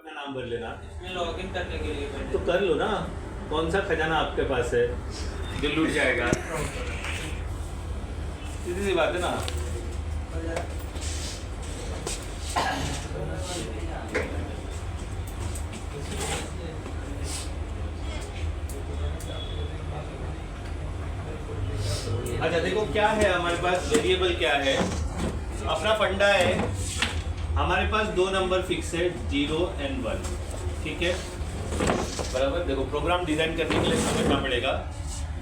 अपना नाम भर लेना। इसमें लॉगिन करने के लिए तो कर लो ना, कौन सा खजाना आपके पास है जो लूट जाएगा? सीधी सी बात है ना। अच्छा देखो क्या है हमारे पास, वेरिएबल क्या है, अपना फंडा है। हमारे पास दो नंबर फिक्स है, 0 और 1, ठीक है बराबर। देखो प्रोग्राम डिजाइन करने के लिए समझना पड़ेगा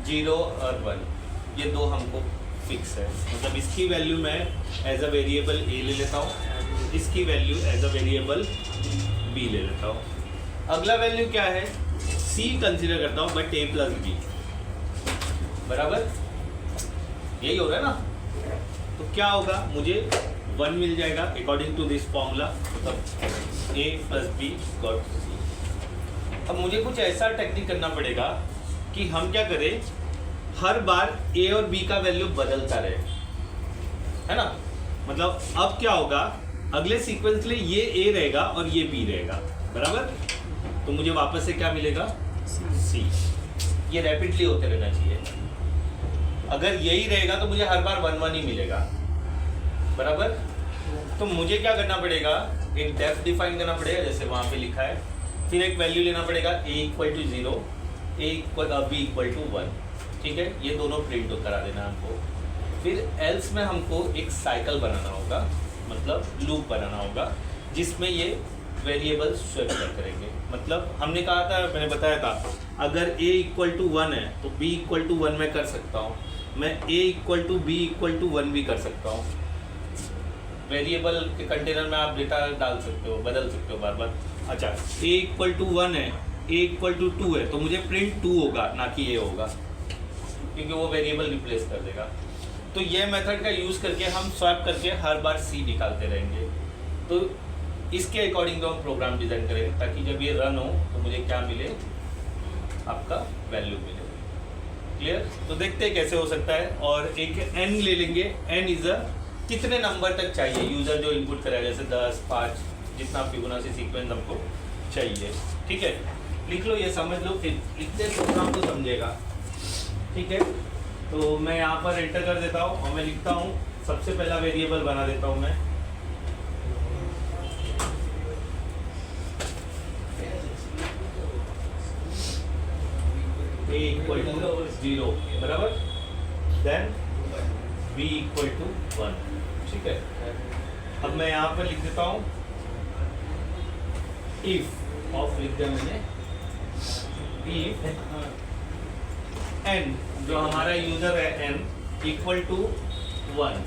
0 और 1 ये दो हमको फिक्स है, मतलब इसकी वैल्यू मैं एज अ वेरिएबल ए ले लेता हूँ, इसकी value as a variable B ले लेता हूँ। अगला वैल्यू क्या है, सी कंसीडर करता हूँ बट ए प्लस बी बराबर, यही हो रहा है ना। तो क्या होगा, मुझे 1 मिल जाएगा अकॉर्डिंग टू दिस फॉर्मूला, मतलब ए प्लस बी गॉट सी। अब मुझे कुछ ऐसा टेक्निक करना पड़ेगा कि हम क्या करें, हर बार ए और बी का वैल्यू बदलता रहे, है ना। मतलब अब क्या होगा, अगले सीक्वेंस के लिए ये ए रहेगा और ये बी रहेगा बराबर, तो मुझे वापस से क्या मिलेगा, सी। ये रैपिडली होते रहना चाहिए। अगर यही रहेगा तो मुझे हर बार 1 1 ही मिलेगा बराबर। तो मुझे क्या करना पड़ेगा, एक डेफ डिफाइन करना पड़ेगा जैसे वहाँ पे लिखा है, फिर एक वैल्यू लेना पड़ेगा a equal to 0, b equal to 1, ठीक है। ये दोनों प्रिंट करा देना हमको। फिर एल्स में हमको एक साइकिल बनाना होगा, मतलब लूप बनाना होगा जिसमें ये वेरिएबल स्वेप करेंगे। मतलब हमने कहा था, मैंने बताया था, अगर a इक्वल टू 1 है तो b इक्वल टू 1 मैं कर सकता हूँ, मैं a equal to b equal to 1 भी कर सकता हूँ। वेरिएबल के कंटेनर में आप डेटा डाल सकते हो, बदल सकते हो बार बार। अच्छा a इक्वल टू 1 है, a इक्वल टू 2 है, तो मुझे प्रिंट 2 होगा ना कि a होगा, क्योंकि वो वेरिएबल रिप्लेस कर देगा। तो ये मेथड का यूज़ करके हम स्वैप करके हर बार c निकालते रहेंगे। तो इसके अकॉर्डिंग तो हम प्रोग्राम डिज़ाइन करेंगे ताकि जब ये रन हो तो मुझे क्या मिले, आपका वैल्यू मिले। क्लियर? तो देखते हैं कैसे हो सकता है। और एक n ले लेंगे, n इज अ कितने नंबर तक चाहिए यूज़र जो इनपुट करेगा, जैसे 10, 5, जितना फिबोनाची सीक्वेंस हमको चाहिए, ठीक है। लिख लो, ये समझ लो, फिर लिखते प्रोग्राम तो समझेगा, ठीक है। तो मैं यहाँ पर एंटर कर देता हूँ और मैं लिखता हूँ, सबसे पहला वेरिएबल बना देता हूँ मैं a इक्वल टू 0 बराबर, देन b इक्वल टू 1, ठीक है। अब मैं यहाँ पर लिख देता हूँ इफ ऑफ, लिख दिया मैंने, इफ n जो हमारा यूजर है n इक्वल टू 1,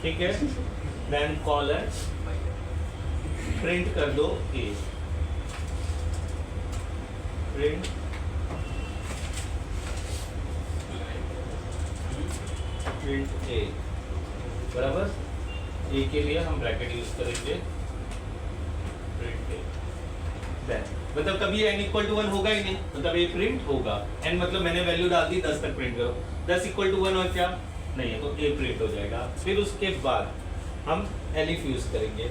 ठीक है, देन कॉलन प्रिंट कर दो a, प्रिंट ए बराबर, ए के लिए हम ब्रैकेट यूज करेंगे, प्रिंट ए। देन मतलब कभी n इक्वल टू 1 होगा ही नहीं, मतलब ए प्रिंट होगा। n मतलब मैंने वैल्यू डाल दी 10 तक प्रिंट करो, 10 इक्वल टू 1 और क्या नहीं है, तो ए प्रिंट हो जाएगा। फिर उसके बाद हम एलिफ यूज करेंगे,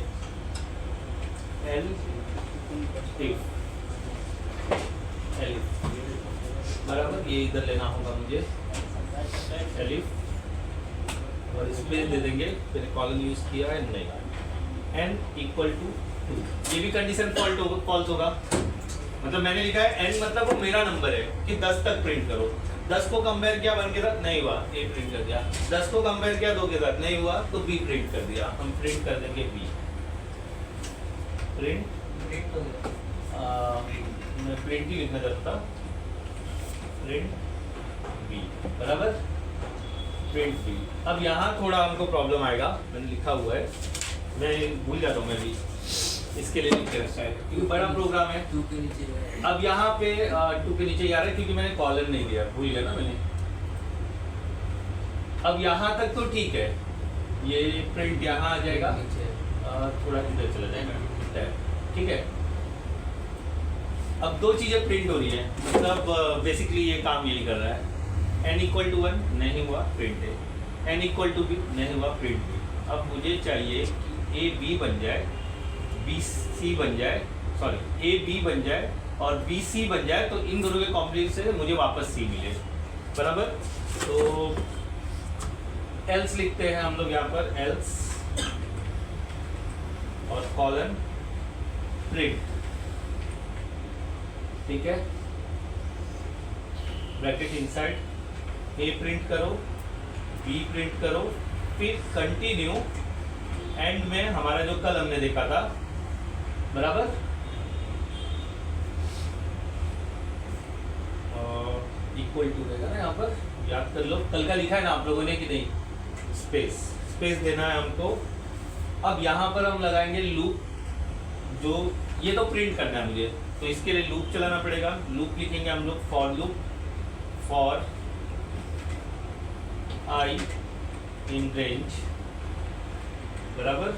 एलिफ बराबर, ये इधर लेना होगा मुझे, एलिफ, और स्पेस दे देंगे, मैंने कॉलन यूज किया है नहीं, n इक्वल टू 2, ये भी कंडीशन फॉल्स होगा। मतलब मैंने लिखा है n मतलब वो मेरा नंबर है कि 10 तक प्रिंट करो, 10 को कंपेयर किया 1 के साथ नहीं हुआ, a प्रिंट कर दिया, 10 को कंपेयर किया 2 के साथ नहीं हुआ तो b प्रिंट कर दिया, हम प्रिंट कर देंगे b, प्रिंट मैं प्रिंट ही लिखना चाहता, प्रिंट b बराबर, प्रिंट b। अब यहाँ थोड़ा हमको प्रॉब्लम आएगा, मैंने लिखा हुआ है, मैं भूल जाता हूँ, मैं भी इसके लिए लिख के रखा है क्योंकि बड़ा प्रोग्राम है। 2 के नीचे अब यहाँ पे 2 के नीचे आ रहा है क्योंकि मैंने कॉलन नहीं दिया, भूल गया ना मैंने। अब यहाँ तक तो ठीक है, ये प्रिंट यहाँ आ जाएगा, थोड़ा इधर चला जाएगा, ठीक है। अब दो चीज़ें प्रिंट हो रही है, मतलब बेसिकली ये काम यही कर रहा है, n इक्वल टू 1 नहीं हुआ प्रिंट है, n इक्वल टू b नहीं हुआ प्रिंट b। अब मुझे चाहिए कि a b बन जाए, बी सी बन जाए, सॉरी ए बी बन जाए और बी सी बन जाए, तो इन दोनों के कॉम्प्लीमेंट से मुझे वापस सी मिले, बराबर। तो एल्स लिखते हैं हम लोग यहाँ पर, एल्स और कॉलन प्रिंट, ठीक है, ब्रैकेट इनसाइड ए प्रिंट करो, बी प्रिंट करो, फिर कंटिन्यू एंड में हमारा जो कल हमने देखा था, बराबर, इक्वल टू रहेगा ना यहाँ पर, याद कर लो, कल का लिखा है ना आप लोगों ने कि नहीं, स्पेस, स्पेस देना है हमको। अब यहाँ पर हम लगाएंगे लूप, जो ये तो प्रिंट करना है मुझे, तो इसके लिए लूप चलाना पड़ेगा। लूप लिखेंगे हम लोग, for loop, for I in range, बराबर।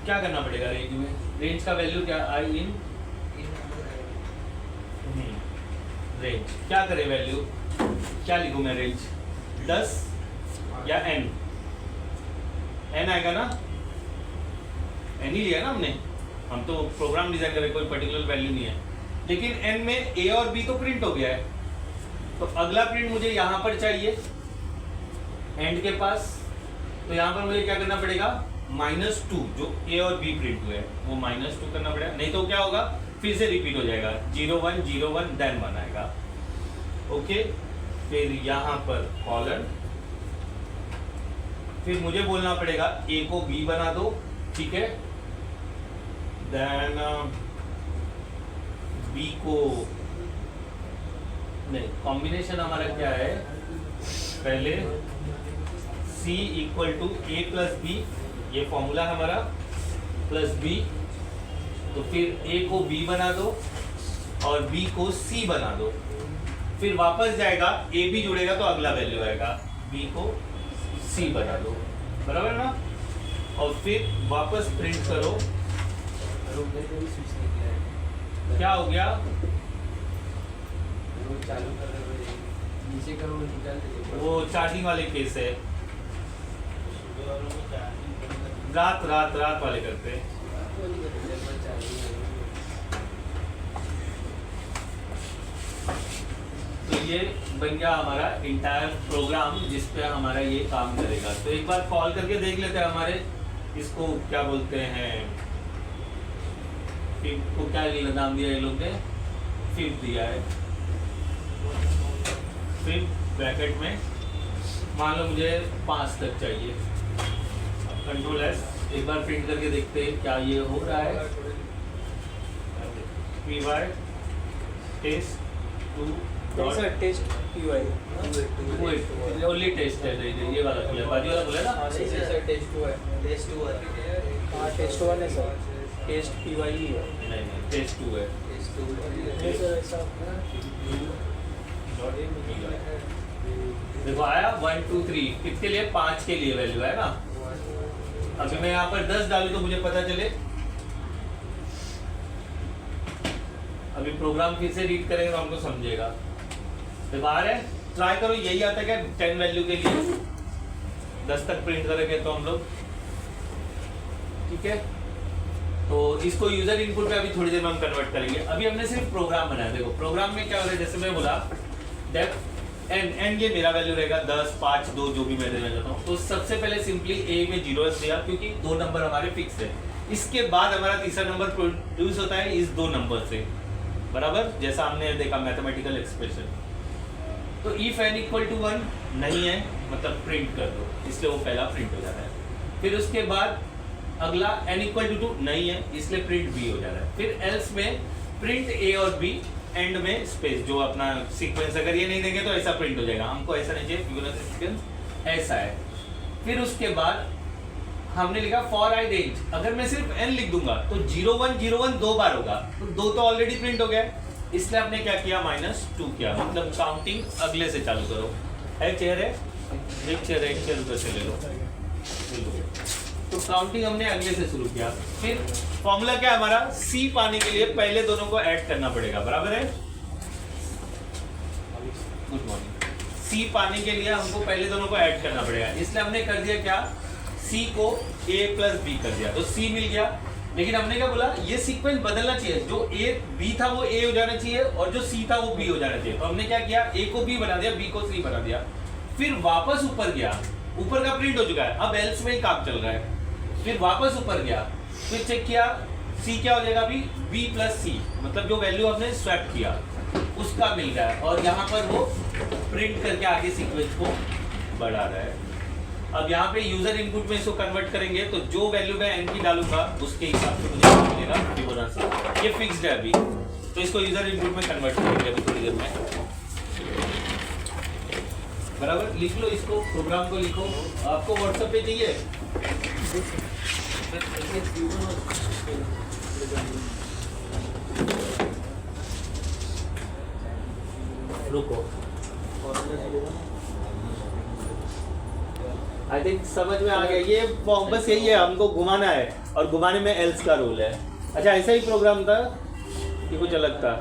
क्या करना पड़ेगा रेंज में, रेंज का वैल्यू क्या, आई इन रेंज, क्या करे वैल्यू, क्या लिखूं मैं, रेंज 10 या n, n आएगा ना, n ही लिया ना हमने, हम तो प्रोग्राम डिजाइन कर रहे, कोई पर्टिकुलर वैल्यू नहीं है, लेकिन n में a और b तो प्रिंट हो गया है, तो अगला प्रिंट मुझे यहाँ पर चाहिए एंड के पास, तो यहाँ पर मुझे क्या करना पड़ेगा, -2, जो a और b प्रिंट हुए हैं वो -2 करना पड़ेगा, नहीं तो क्या होगा, फिर से रिपीट हो जाएगा, 0 1 0 1 देन 1 आएगा, ओके। फिर यहाँ पर कॉलन, फिर मुझे बोलना पड़ेगा a को b बना दो, ठीक है, देन b को, नहीं, कॉम्बिनेशन हमारा क्या है, पहले c equal to a plus b, ये फॉर्मूला हमारा, प्लस b, तो फिर a को b बना दो और b को c बना दो, फिर वापस जाएगा, a b जुड़ेगा तो अगला वैल्यू आएगा, b को c बना दो, बराबर ना, और फिर वापस प्रिंट करो, क्या हो गया, वो चार्जिंग वाले केस है, रात वाले करते हैं। तो ये बन गया हमारा इंटायर प्रोग्राम जिस पे हमारा ये काम करेगा। तो एक बार कॉल करके देख लेते हैं, हमारे इसको क्या बोलते हैं, फिफ्थ को क्या नाम दिया ये लोग ने, फिफ्थ दिया है, फिफ्थ ब्रैकेट में मान लो मुझे 5 तक चाहिए, कंट्रोल एस, एक बार प्रिंट करके देखते हैं क्या ये हो रहा है, P Y test 2 test PY only test है, ये वाला किया, बाजू वाला बोला ना, टेस्ट 2 है, टेस्ट 2 है, हाँ टेस्ट 1 है सर, टेस्ट पीवाई ही है, नहीं टेस्ट 2 है, टेस्ट 2 है सर, ऐसा देखो आया 1 2 3, किसके लिए, 5 के लिए वैल्यू है ना। अभी मैं यहाँ पर 10 डालूं तो मुझे पता चले, अभी प्रोग्राम फिर से रीड करेंगे तो हमको समझेगा। देखो आ रहा है, ट्राई करो, यही आता है क्या 10 वैल्यू के लिए 10 तक प्रिंट करेंगे तो हम लोग, ठीक है। तो इसको यूजर इनपुट पे अभी थोड़ी देर में हम कन्वर्ट करेंगे। अभी हमने सिर्फ प्रोग्राम बनाया। देखो प्रोग्राम में क्या हो रहा है, जैसे मैं बोला डेफ एन ये मेरा वैल्यू रहेगा 10 5 2 जो भी मैं देना चाहता हूँ। तो सबसे पहले सिंपली ए में 0 दिया क्योंकि 2 नंबर हमारे फिक्स है। इसके बाद हमारा तीसरा नंबर प्रोड्यूस होता है इस 2 नंबर से, बराबर, जैसा हमने देखा मैथमेटिकल एक्सप्रेशन। तो इफ n इक्वल टू 1 नहीं है मतलब प्रिंट कर दो, इसलिए वो पहला प्रिंट हो जाता है। फिर उसके बाद अगला n इक्वल टू 2 नहीं है इसलिए प्रिंट b हो जाता है। फिर एल्स में प्रिंट a और b, एंड में स्पेस, जो अपना सीक्वेंस अगर ये नहीं देंगे तो ऐसा प्रिंट हो जाएगा। हमको ऐसा नहीं चाहिए, फिबोनाची सीक्वेंस ऐसा है। फिर उसके बाद हमने लिखा फॉर आई रेंज, अगर मैं सिर्फ n लिख दूंगा तो 0 1 0 1 2 बार होगा, तो 2 तो ऑलरेडी प्रिंट हो गया, इसलिए आपने क्या किया -2 किया, मतलब काउंटिंग अगले से चालू करो। है चेयर है, एक चेयर उधर से ले लो, तो काउंटिंग हमने अगले से शुरू किया। फिर फॉर्मूला क्या है हमारा, c पाने के लिए पहले दोनों को ऐड करना पड़ेगा, बराबर है। Good morning. c पाने के लिए हमको पहले दोनों को ऐड करना पड़ेगा, इसलिए हमने कर दिया क्या, c को ए प्लस बी कर दिया तो सी मिल गया। लेकिन हमने क्या बोला, ये सीक्वेंस बदलना चाहिए, जो ए बी था वो ए हो जाना चाहिए और जो सी था वो बी हो जाना चाहिए। तो हमने क्या किया, ए को बी बना दिया, बी को सी बना दिया, फिर वापस ऊपर गया, ऊपर का प्रिंट हो चुका है, अब एल्स में ही काम चल रहा है, फिर वापस ऊपर गया, फिर चेक किया सी क्या हो जाएगा अभी, बी प्लस सी, मतलब जो वैल्यू हमने स्वैप किया उसका मिल रहा है, और यहाँ पर वो प्रिंट करके आगे सीक्वेंस को बढ़ा रहा है। अब यहाँ पे यूजर इनपुट में इसको कन्वर्ट करेंगे तो जो वैल्यू मैं एन की डालूंगा उसके हिसाब से मुझे मिलेगा फिबोनाची। ये फिक्स्ड है अभी, तो इसको यूजर इनपुट में कन्वर्ट करेंगे अभी थोड़ी देर में। बराबर, लिख लो इसको, प्रोग्राम को लिखो। आपको व्हाट्सएप पे चाहिए? रुको, आई थिंक समझ में आ गया। ये बस यही है, हमको घुमाना है और घुमाने में एल्स का रोल है। अच्छा, ऐसा ही प्रोग्राम था कि कुछ अलग था?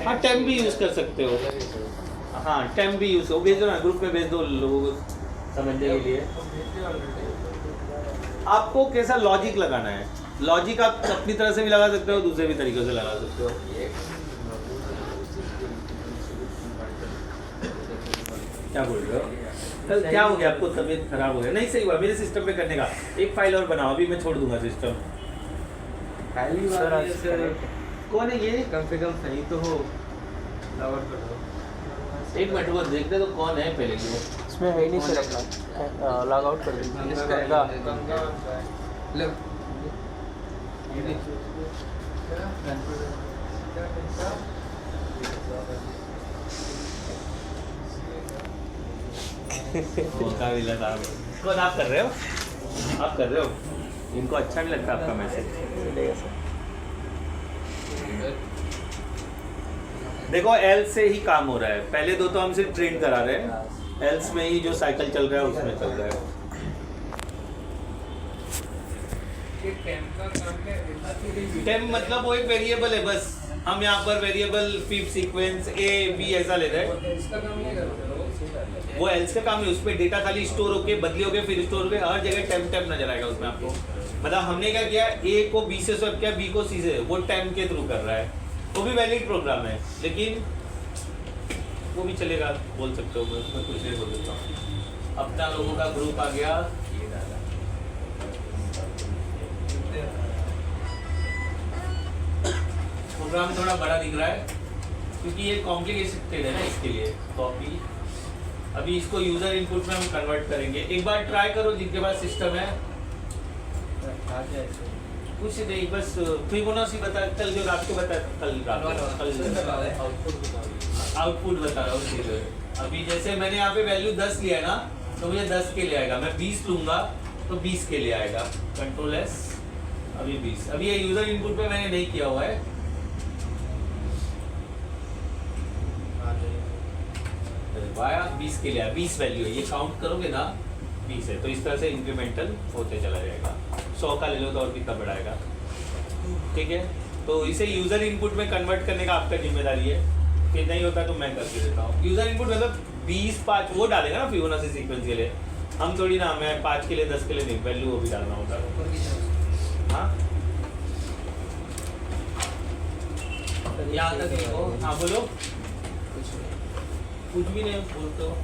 हाँ, टेम भी यूज कर सकते हो। हाँ, टेम भी यूज हो, भेज दो ना ग्रुप में, भेज दो लोगों को समझने के लिए। आपको कैसा लॉजिक लगाना है, लॉजिक आप अपनी तरह से भी लगा सकते हो, दूसरे भी तरीकों से लगा सकते हो। क्या बोल रहे हो? कल क्या हो गया आपको, तबीयत खराब हो गया? नहीं, सही हुआ मेरे सिस्टम पे करने का। एक फाइल और बनाओ, अभी मैं छोड़ दूंगा सिस्टम। कौन है ये? कम से कम सही तो हो। एक मिनट वो देखते तो कौन है पहले की। इसमें है ही नहीं सर, लॉग आउट कर कौन आप कर रहे हो? आप कर रहे हो? इनको अच्छा नहीं लगता आपका मैसेज? देखो, एल्स से ही काम हो रहा है। पहले दो तो हम सिर्फ ट्रेन करा रहे हैं, एल्स में ही जो साइकिल चल रहा है उसमें चल रहा है। टेम मतलब वो एक वेरिएबल है, बस हम यहाँ पर variable fib sequence A B ऐसा ले रहे हैं। वो एल्स का काम है, उसमें डेटा खाली स्टोर होके बदली होके फिर स्टोर होके हर जगह टेम नजर आएगा उसमें आपको। मतलब हमने क्या किया, ए को बी से स्वैप किया, बी को सी से, वो टेम के थ्रू कर रहा है। वो भी वैलिड प्रोग्राम है, लेकिन वो भी चलेगा, बोल सकते हो, मैं उसमें कुछ नहीं बोल सकता हूँ। अपना लोगों का ग्रुप आ गया, प्रोग्राम थोड़ा बड़ा दिख रहा है क्योंकि ये कॉम्प्लिकेटेड है ना, इसके लिए कॉपी। अभी इसको यूजर इनपुट में हम कन्वर्ट करेंगे। एक बार ट्राई करो जिनके पास सिस्टम है। कुछ नहीं, बस फिबोनाची बता, कल जो रात को बताया, कल आउटपुट बता रहा हूँ। अभी जैसे मैंने यहाँ पे वैल्यू 10 लिया है ना, तो मुझे 10 के लिए आएगा। मैं 20 लूंगा तो 20 के लिए आएगा। कंट्रोल एस, अभी 20। अभी ये यूजर इनपुट पे मैंने नहीं किया हुआ है। वाया 20 के लिए, 20 वैल्यू है, ये काउंट करोगे ना 20 है, तो इस तरह से इंक्रीमेंटल होते चला जाएगा। 100 का ले लो तो और कितना बढ़ाएगा, ठीक है। तो इसे यूजर इनपुट में कन्वर्ट करने का आपका जिम्मेदारी है, फिर नहीं होता तो मैं करके देता हूँ। यूजर इनपुट मतलब 20 5 वो डालेगा ना फिबोनाची सीक्वेंस के लिए, हम थोड़ी ना, मैं 5 के लिए 10 के लिए नहीं, वैल्यू वो भी डालना होता है। हाँ, यहाँ तक देखो। हाँ बोलो। कुछ भी नहीं बोलते हो।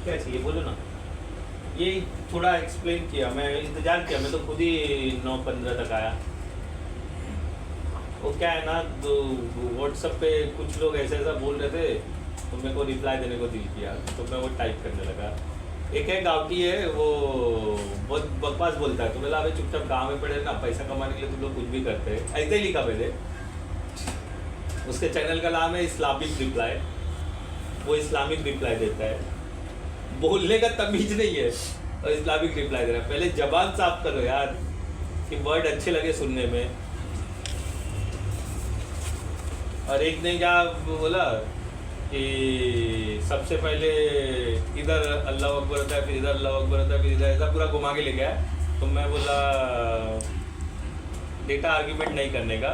क्या चाहिए बोलो ना। ये थोड़ा एक्सप्लेन किया, मैं इंतजार किया, मैं तो खुद ही 9:15 तक आया। वो क्या है ना, तो व्हाट्सएप पे कुछ लोग ऐसा ऐसा बोल रहे थे तो मेरे को रिप्लाई देने को दिल किया, तो मैं वो टाइप करने लगा। एक है गाउटी है, वो बहुत बकवास बोलता है, तो बोला अबे चुपचाप गाँव में पड़े ना, पैसा कमाने के लिए तुम लोग कुछ भी करते हैं, ऐसे ही लिखा पहले। उसके चैनल का नाम है इस्लामिक रिप्लाई, वो इस्लामिक रिप्लाई देता है। बोलने का तमीज नहीं है, और इस्लामिक रिप्लाई दे रहा है। पहले जबान साफ करो यार कि वर्ड अच्छे लगे सुनने में। और एक ने क्या बोला कि सबसे पहले इधर अल्लाह अकबर होता है, फिर इधर अल्लाह अकबर होता है, फिर इधर, ऐसा पूरा घुमा के ले गया। तो मैं बोला डेटा आर्ग्यूमेंट नहीं करने का,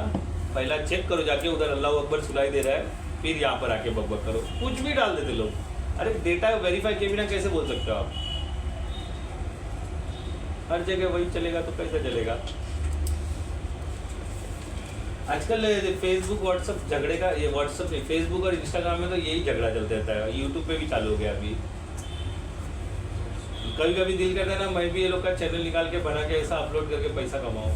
पहला चेक करो जाके उधर अल्लाह अकबर सुनाई दे रहा है, फिर यहाँ पर आके बकबक करो। कुछ भी डाल देते लोग। अरे डेटा वेरीफाई किए बिना कैसे बोल सकते हो आप? हर जगह वही चलेगा तो कैसे चलेगा? आजकल फेसबुक व्हाट्सअप झगड़े का, ये व्हाट्सअप नहीं, फेसबुक और इंस्टाग्राम में तो यही झगड़ा चलता रहता है। यूट्यूब पे भी चालू हो गया अभी। कभी कभी दिल करता है ना मैं भी ये लोग का चैनल निकाल के बना के ऐसा अपलोड करके पैसा कमाऊँ।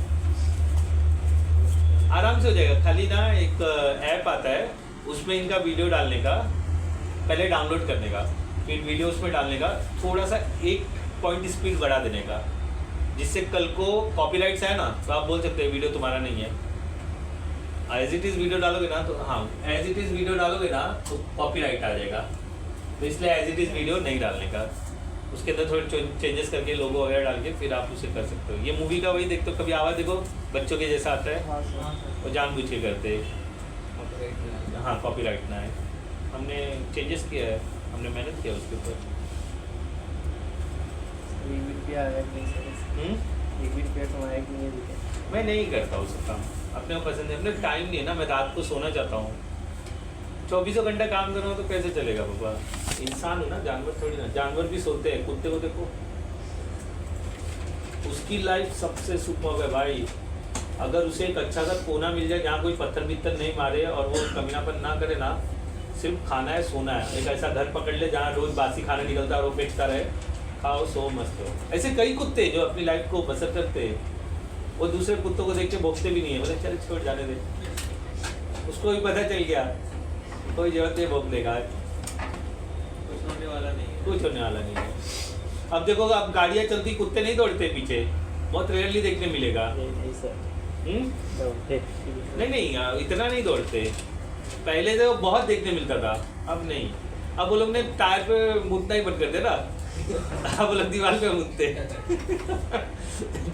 आराम से हो जाएगा। खाली ना एक ऐप आता है, उसमें इनका वीडियो डालने का, पहले डाउनलोड करने का, फिर वीडियो उसमें डालने का, थोड़ा सा 1 पॉइंट स्पीड बढ़ा देने का, जिससे कल को कॉपीराइट्स है ना तो आप बोल सकते हैं वीडियो तुम्हारा नहीं है। एज इट इज़ वीडियो डालोगे ना तो, हाँ एज इट इज़ वीडियो डालोगे ना तो कॉपीराइट आ जाएगा। तो इसलिए एज इट इज़ वीडियो नहीं डालने का, उसके अंदर थोड़े चेंजेस करके लोगो वगैरह डाल के फिर आप उसे कर सकते हो। ये मूवी का वही देखते हो, कभी आवाज़ देखो बच्चों के जैसा आता है, वो जानबूझ के करते हैं। हाँ कॉपीराइट ना है। हमने चेंजेस किया है, हमने मेहनत किया उसके ऊपर। मैं नहीं करता उसका काम, अपने को पसंद है। अपने टाइम नहीं है ना, मैं रात को सोना चाहता हूँ। 24 घंटा काम कर रहा हूँ तो कैसे चलेगा पापा? इंसान हो ना, जानवर थोड़ी ना। जानवर भी सोते हैं, कुत्ते को देखो, उसकी लाइफ सबसे सुपर है भाई। अगर उसे एक अच्छा सा कोना मिल जाए जहाँ कोई पत्थर बित्थर नहीं मारे और वो कमीनापन ना करे ना, सिर्फ खाना है सोना है, एक ऐसा घर पकड़ ले जहाँ रोज बासी खाना निकलता है और वो बेचता रहे, खाओ सो मस्त हो। ऐसे कई कुत्ते जो अपनी लाइफ को बसर करते हैं, वो दूसरे कुत्तों को देख के भोंकते भी नहीं है, बोले चल छोड़ जाने दे। उसको भी पता चल गया कोई जरूरत नहीं भोंकने का, कुछ होने वाला नहीं है, कुछ होने वाला नहीं है। अब देखो, अब गाड़ियाँ चलती, कुत्ते नहीं दौड़ते पीछे, बहुत रेयरली देखने मिलेगा। नहीं इतना नहीं दौड़ते। पहले तो बहुत देखने मिलता था, अब नहीं। अब वो लोग ने टायर पे मुदना ही बंद कर दिया ना, अब वो लोग दीवार पे मुदते।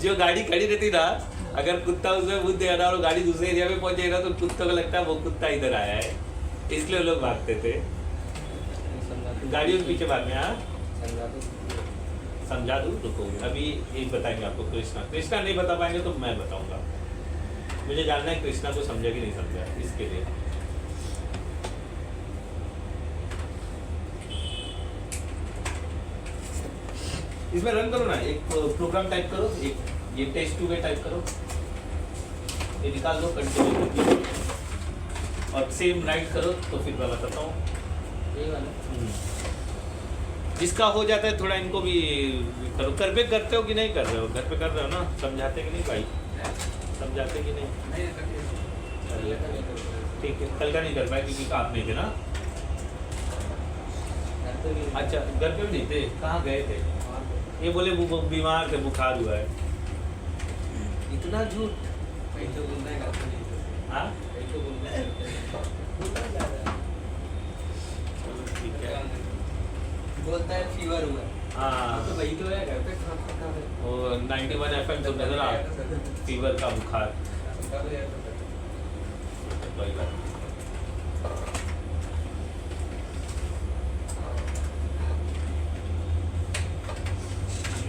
जो गाड़ी खड़ी रहती ना, अगर कुत्ता उसमें मुद देगा ना और गाड़ी दूसरे एरिया में पहुंच जाएगा तो कुत्तों को लगता है वो कुत्ता इधर आया है, इसलिए वो लोग भागते थे, गाड़ियों के पीछे भागने। हाँ समझा दूँ, रुको अभी एक बताएंगे आपको। कृष्णा नहीं बता पाएंगे तो मैं बताऊंगा। मुझे जानना है कृष्णा को समझा कि नहीं समझा, इसके लिए। इसमें रन करो ना, एक प्रोग्राम टाइप करो, एक ये टेस्ट 2 में टाइप करो, ये निकाल दो, कंटिन्यू और सेम राइट करो तो फिर मैं बताता हूँ। यही वाला जिसका हो जाता है थोड़ा इनको भी करो। घर पे करते हो कि नहीं कर रहे हो? घर पे कर रहे हो ना? समझाते कि नहीं भाई? समझाते कि नहीं? ठीक है, कल का नहीं कर पाए क्योंकि आप नहीं थे ना। अच्छा घर पे भी नहीं थे, कहाँ गए थे? ये बोले वो बीमार थे, बुखार हुआ है। इतना झूठ। हाँ ठीक है, बोलता है फीवर हुआ। हाँ तो वही तो है, घर पे कहाँ है? वो 91 FM तो नजर आ, फीवर का बुखार।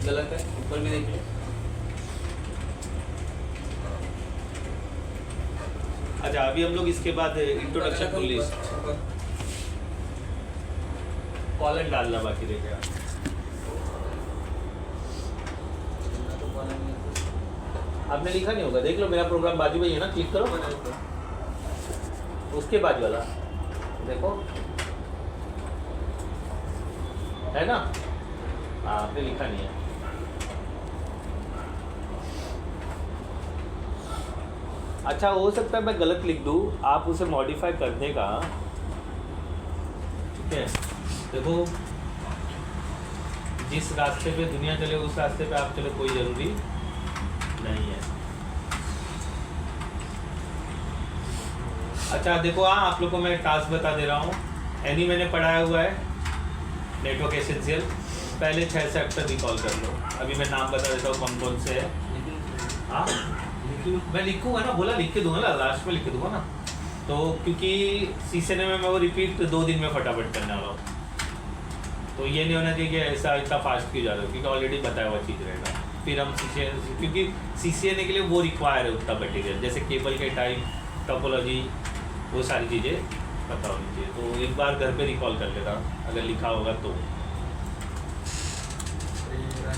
गलत है, ऊपर भी देखिए। अच्छा अभी हम लोग इसके बाद इंट्रोडक्शन टू लिस्ट कॉलन डालना बाकी रह गया। आपने लिखा नहीं होगा, देख लो मेरा प्रोग्राम बाजू में ही है ना, क्लिक करो उसके बाजू वाला देखो, है ना? हाँ आपने लिखा नहीं है। अच्छा हो सकता है मैं गलत लिख दूँ, आप उसे मॉडिफाई करने का, ठीक है? देखो जिस रास्ते पे दुनिया चले उस रास्ते पे आप चले, कोई ज़रूरी नहीं है। अच्छा देखो, हाँ आप लोग को मैं टास्क बता दे रहा हूँ। एनी मैंने पढ़ाया हुआ है नेटवर्क एसेंशियल, पहले 6 सेक्टर रिकॉल कर लो। अभी मैं नाम बता देता हूँ कौन कौन से है। हाँ मैं लिखूँगा ना, बोला लिख के दूंगा ना, लास्ट में लिख के दूंगा ना। तो क्योंकि सीसीएनए में मैं वो रिपीट 2 दिन में फटाफट करने वाला हूँ, तो ये नहीं होना चाहिए कि ऐसा इतना फास्ट क्यों जा रहा हो, क्योंकि ऑलरेडी बताया हुआ चीज़ रहेगा। फिर हम क्योंकि सीसीएनए के लिए वो रिक्वायर है उतना मटेरियल, जैसे केबल के टाइप, टोपोलॉजी, वो सारी चीज़ें पता होनी चाहिए। तो एक बार घर पे रिकॉल कर लेता अगर लिखा होगा तो।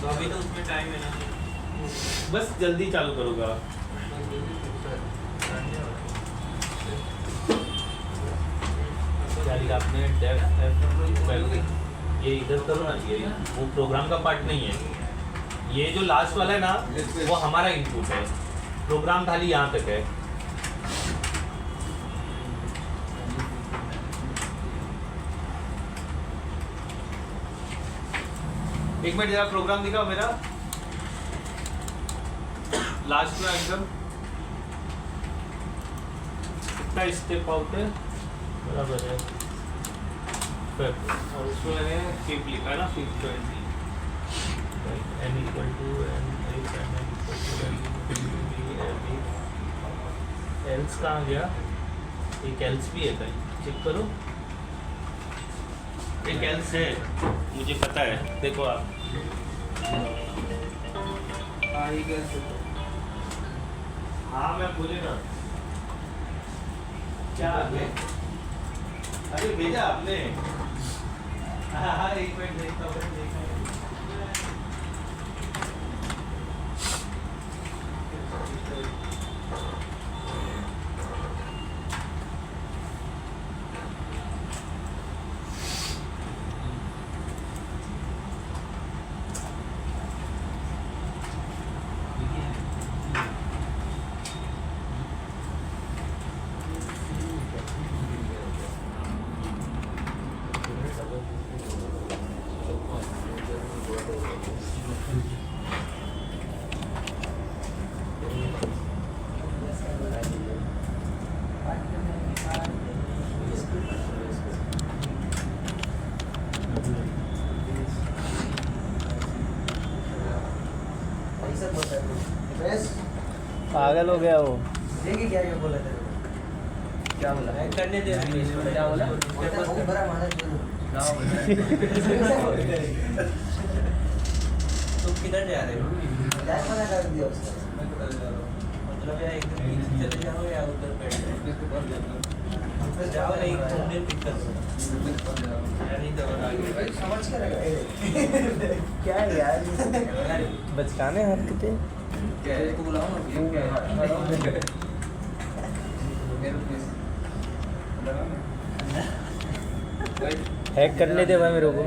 अभी तो उसमें टाइम है ना, बस जल्दी चालू करूँगा। क्या लिखा आपने? ये इधर करो ना, ये वो प्रोग्राम का पार्ट नहीं है। ये जो लास्ट वाला है ना, वो हमारा इनपुट है। प्रोग्राम खाली यहाँ तक है। एक मिनट जरा प्रोग्राम दिखाओ मेरा, लास्ट में एकदम कितना स्टेप आउट है, बराबर है। और उसमें मैंने फिफ्थ लिखा है ना, 520 n equal to n equal to n else कहाँ गया? एक एल्स भी है कहीं, चेक करो। एक एल्स है, मुझे पता है, देखो आप। हाँ मैं बोलेगा क्या आपने? अरे भेजा आपने? हाँ एक मिनट देखता हूँ, देखा है। पागल हो गया वो। देखिए क्या क्या बोला था, क्या बोला? करने दे। क्या बोला? वो बड़ा माना तुम किधर जा रहे हो? क्या मना कर दिया उसने? मतलब यार एकदम चले जाओ या उधर बैठ जाओ, नहीं तुमने पिक कर दो यार, नहीं तो समझ कर क्या है यार, बचकाने हरकतें। क्या इसको बुलाओ ना, हैक करने दे भाई मेरे को।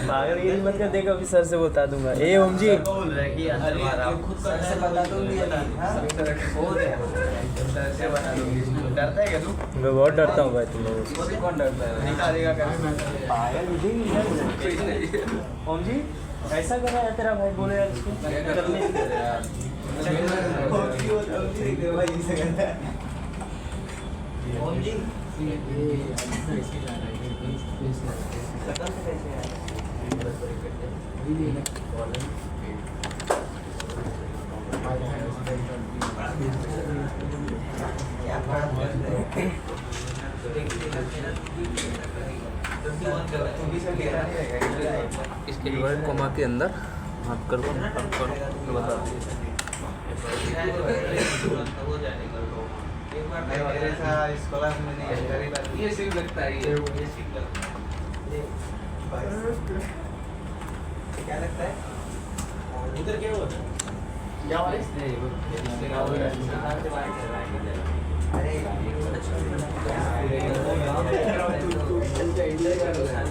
पागल ये मत कर, देखो अभी सर से बता दूंगा। ए ओम जी सर से बता दूंगी। डरता है क्या तू? मैं बहुत डरता हूँ भाई तुम लोगों से। कौन डरता है? पागल ओम जी ऐसा कर रहा है तेरा भाई, बोले यार इसको ओम जी क्या बात करते हैं? इसके वर्ड कोमा के अंदर आप करो बता ये सिर्फ लगता है, ये क्या लगता है? उधर क्या होता है? क्या वाले? अरे क्या कर रहे हैं?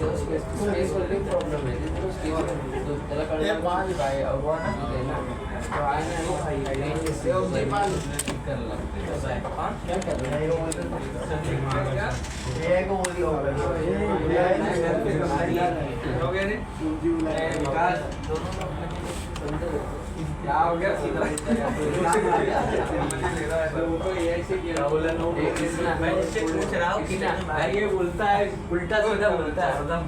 क्या हो गया सीधा मैं इससे पूछ रहा हूँ कि ना भाई ये बोलता है उल्टा सीधा बोलता है एकदम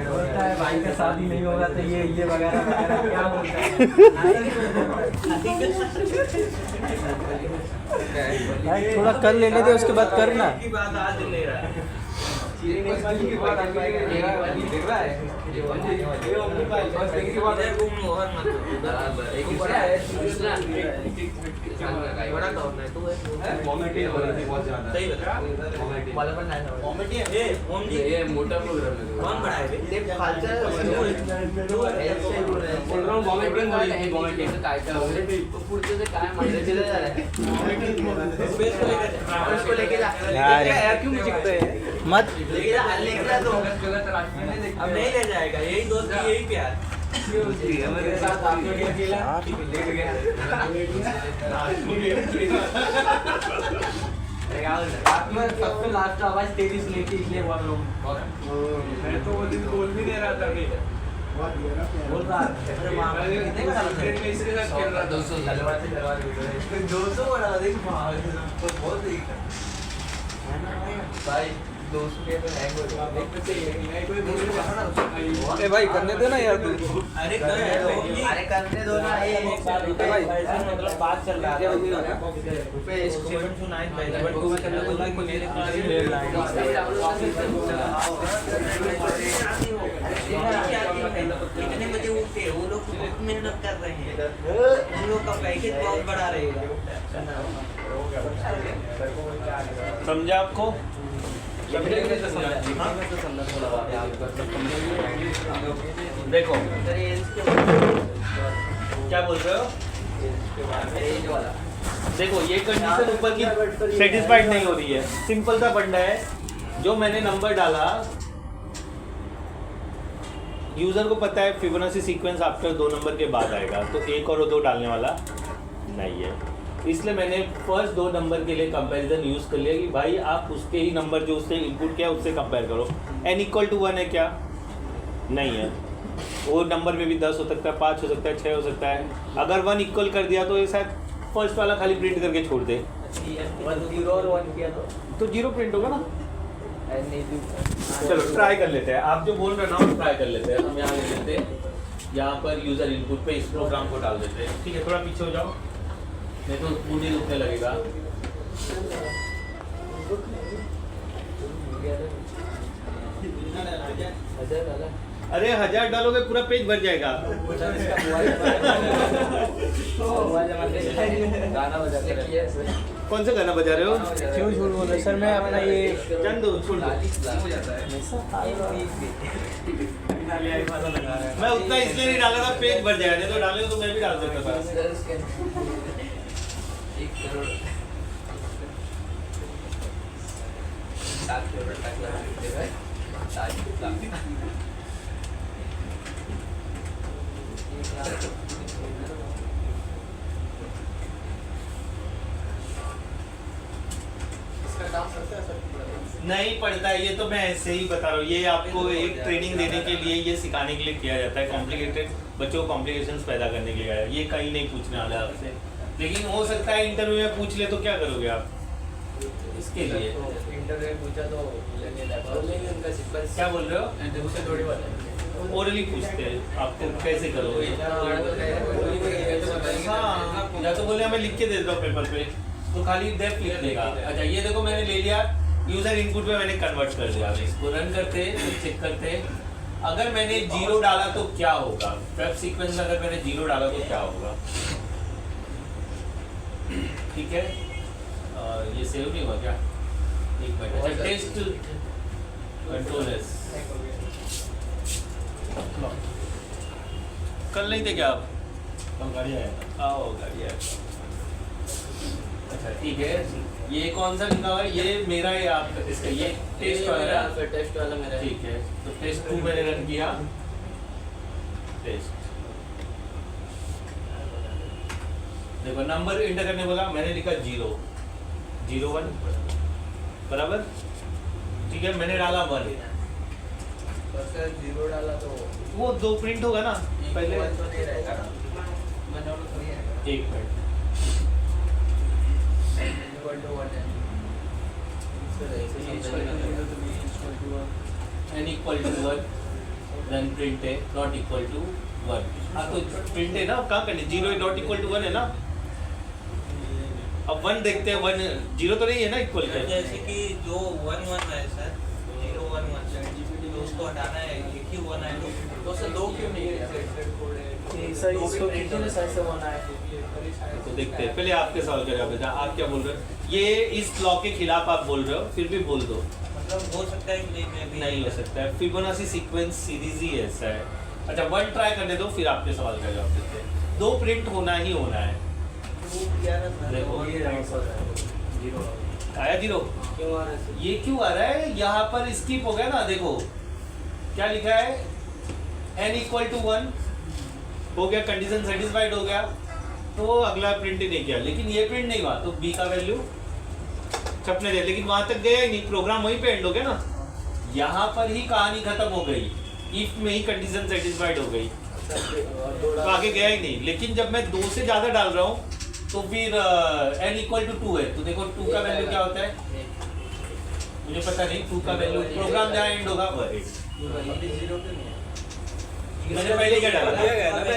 बोलता है भाई का शादी नहीं होगा तो ये वगैरह वगैरह क्या बोलता है थोड़ा कर लेने दे उसके बाद करना की बात आज ले रहा है देख रहा है बड़ा कौन है तू सही बता ये मोटा प्रोग्राम है कौन बड़ा है ते खालचं बोल रहा हूँ वॉमिटिंग आहे वॉमिटिंग काय काय वगैरे पुढचं ते काय माहिती झालं उसको लेके जा यार क्यों चिपकते हैं मत लेके जा तो अब नहीं ले जाएगा यही दोस्त यही प्यार मेरे साथ आपको क्या खेला लेट गया रात में सबसे लास्ट आवाज तेरी सुनी थी इसलिए बोल रहा हूँ मैं तो वो दिन बोल भी नहीं रहा था कि बोल रहा अरे मामा ने कितने का ट्रेन में इसके साथ खेल रहा था 200 बड़ा देख तो बहुत ही भाई 200 के पे हैंग हो गया ए भाई करने दे ना यार तू अरे करने दो ना ये भाई मतलब बात चल रहा है रुपए इसको बट तू मैं करने बोला कि मेरे पास ही ले कितने बजे उठते हैं वो लोग मेहनत कर रहे हैं उन लोग का पैकेज बहुत बड़ा रहेगा समझा आपको देखो क्या बोल रहे हो देखो ये कंडीशन ऊपर की सेटिस्फाइड नहीं हो रही है सिंपल सा फंडा है जो मैंने नंबर डाला यूजर को पता है फिबोनाची सीक्वेंस आफ्टर 2 नंबर के बाद आएगा तो 1 और 2 डालने वाला नहीं है इसलिए मैंने फर्स्ट 2 नंबर के लिए कंपैरिजन यूज़ कर लिया कि भाई आप उसके ही नंबर जो उससे इनपुट किया उससे कंपेयर करो n = 1 है क्या नहीं है वो नंबर में भी 10 हो सकता है 5 हो सकता है 6 हो सकता है अगर 1 इक्वल कर दिया तो ये शायद फर्स्ट वाला खाली प्रिंट करके छोड़ दे 0 और 1 किया तो 0 प्रिंट होगा ना चलो ट्राई कर लेते हैं आप जो बोल रहे हो ना ट्राई कर लेते हैं हम यहाँ ले लेते हैं यहाँ पर यूज़र इनपुट पे इस प्रोग्राम को डाल देते हैं ठीक है थोड़ा पीछे हो जाओ नहीं तो पूरी रुकने लगेगा अरे 1000 डालोगे पूरा पेज भर जाएगा गाना बजाते हैं कौन सा गाना बजा रहे हो क्यों झूठ बोल रहे सर मैं अपना ये चंदू छोड़ दो हो जाता है मैं उतना इसलिए नहीं डाला था पेज भर जाएगा नहीं तो डाले तो मैं भी डाल सकता था 1 करोड़ 7 करोड़ तक लगा है 7 लाख नहीं पड़ता है ये तो मैं ऐसे ही बता रहा हूँ ये आपको एक ट्रेनिंग देने के लिए ये सिखाने के लिए किया जाता है कॉम्प्लिकेटेड बच्चों को कॉम्प्लिकेशंस पैदा करने के लिए आया ये कहीं नहीं पूछने वाला आपसे लेकिन हो सकता है इंटरव्यू में पूछ ले तो क्या करोगे आप इसके लिए इंटरव्यू पूछा तो उनका सिंपल क्या बोल रहे हो इंटरव्यू से थोड़ी बात है ओरली पूछते हैं आपको कैसे करोगे हाँ या तो बोले हमें लिख के दे दो पेपर पे तो खाली डेफ लिख देगा अच्छा ये देखो मैंने ले लिया यूजर इनपुट पे मैंने कन्वर्ट कर दिया इसको रन करते चेक करते अगर मैंने 0 डाला तो क्या होगा वेब सीक्वेंस में अगर मैंने 0 डाला तो क्या होगा ठीक है ये सेव नहीं हुआ क्या एक मिनट अच्छा टेस्ट कंट्रोल एस कल नहीं थे क्या आप कल गाड़ी आया आओ गाड़ी आया अच्छा ठीक है ये कौन सा लिखा हुआ है ये मेरा है आपका इसका ये टेस्ट वाला है टेस्ट वाला मेरा ठीक है तो टेस्ट 2 मैंने रन किया टेस्ट देखो नंबर एंटर करने बोला मैंने लिखा 0 0 1 बराबर ठीक है मैंने डाला 1 0 डाला तो वो 2 प्रिंट होगा ना पहले एक minute n equal to 1 then print है not equal to 1. हाँ तो प्रिंट है ना, अब कहाँ करने, 0 नॉट इक्वल टू 1 है ना. अब 1 देखते हैं, 1 0 तो नहीं है ना इक्वल का. जैसे कि जो 1 1 है सर, 0 1 1 तो उसको हटाना है, एक ही 1 है तो सर 2 क्यों नहीं है सर इसको कीजिए ना सर से 1 आए. तो देखते हैं, पहले आपके सवाल का जवाब देता. आप क्या बोल रहे हो? ये इस लॉ के खिलाफ आप बोल रहे हो, फिर भी बोल दो. मतलब हो सकता है कि नहीं हो सकता है, फिबोनाची सीक्वेंस सीरीज ही ऐसा है. अच्छा 1 ट्राई करने दो, फिर आपके सवाल का जवाब देते हैं. 2 प्रिंट होना ही होना है. देखो ये रहा सर 0 आया 0. क्यों आ रहा है सर? ये क्यों आ रहा है? यहाँ पर स्किप हो गया ना. देखो क्या लिखा है, n इक्वल टू 1 हो गया, कंडीशन सेटिस्फाइड हो गया, तो अगला प्रिंट ही नहीं किया. लेकिन ये प्रिंट नहीं हुआ तो b का वैल्यू छपने दे. लेकिन वहां तक गया ही नहीं, प्रोग्राम वहीं पे एंड हो गया ना. यहाँ पर ही कहानी खत्म हो गई, इफ में ही कंडीशन सेटिस्फाइड हो गई, तो आगे गया ही नहीं. लेकिन जब मैं 2 से ज्यादा डाल रहा हूँ तो फिर n इक्वल टू 2 है, तो देखो 2 का वैल्यू क्या होता है मुझे पता नहीं. 2 का वैल्यू प्रोग्राम जहाँ एंड होगा मैंने पहले क्या डाला था?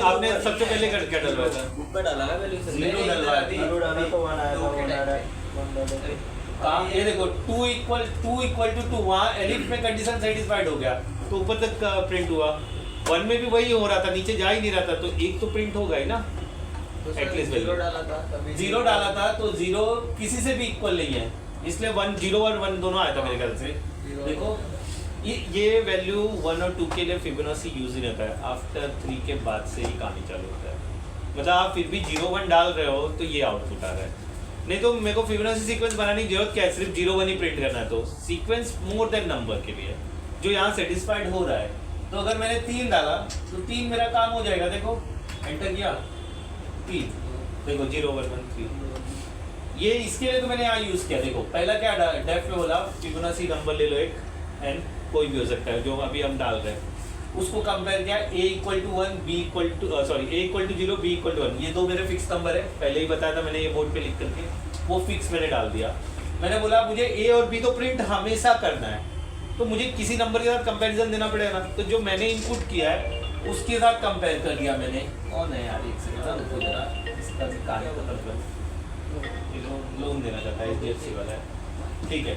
आपने सबसे पहले क्या डलवाया था? जीरो डलवाया था. 0 डाला तो 1 आया था, 1 आ रहा है 1 डाले. काम ये देखो 2 इक्वल टू 2, वहाँ एलिफ में कंडीशन सेटिस्फाइड हो गया तो ऊपर तक प्रिंट हुआ. 1 में भी वही हो रहा था, नीचे जा ही नहीं रहा था, तो एक तो प्रिंट होगा ही ना. एटलीस्ट 0 डाला था, 0 डाला था तो 0 किसी से भी इक्वल नहीं है, इसलिए 1 0 और 1 दोनों आया था मेरे ख्याल से. देखो ये वैल्यू 1 और 2 के लिए फिबोनाची यूज ही रहता है. आफ्टर 3 के बाद से ही कहानी चालू होता है. मतलब आप फिर भी 0 1 डाल रहे हो तो ये आउटपुट आ रहा है. नहीं तो मेरे को फिबोनाची सीक्वेंस बनाने की जरूरत क्या है, सिर्फ 0 1 ही प्रिंट करना है. तो सीक्वेंस मोर देन नंबर के लिए जो यहाँ सेटिस्फाइड हो रहा है. तो अगर मैंने 3 डाला तो 3 मेरा काम हो जाएगा. देखो एंटर किया 3, देखो 0 1 1 3. ये इसके लिए तो मैंने यहाँ यूज किया. देखो पहला क्या डेफ में बोला, फिबोनाची नंबर ले लो एक, एन कोई भी हो सकता है जो अभी हम डाल रहे हैं, उसको कंपेयर किया. a equal to 1 b equal to sorry a equal to 0 b equal to 1. ये दो मेरे फिक्स नंबर है, पहले ही बताया था मैंने, ये बोर्ड पे लिख करके वो फिक्स मैंने डाल दिया. मैंने बोला मुझे a और b तो प्रिंट हमेशा करना है, तो मुझे किसी नंबर के साथ कंपैरिजन देना पड़ेगा ना. तो जो मैंने इनपुट किया है उसके साथ कंपेयर कर लिया मैंने. कौन है यार, एक सेकंड रुको जरा, इसका कहानी खत्म कर. लोन देना चाहता है, HDFC वाला है, ठीक है.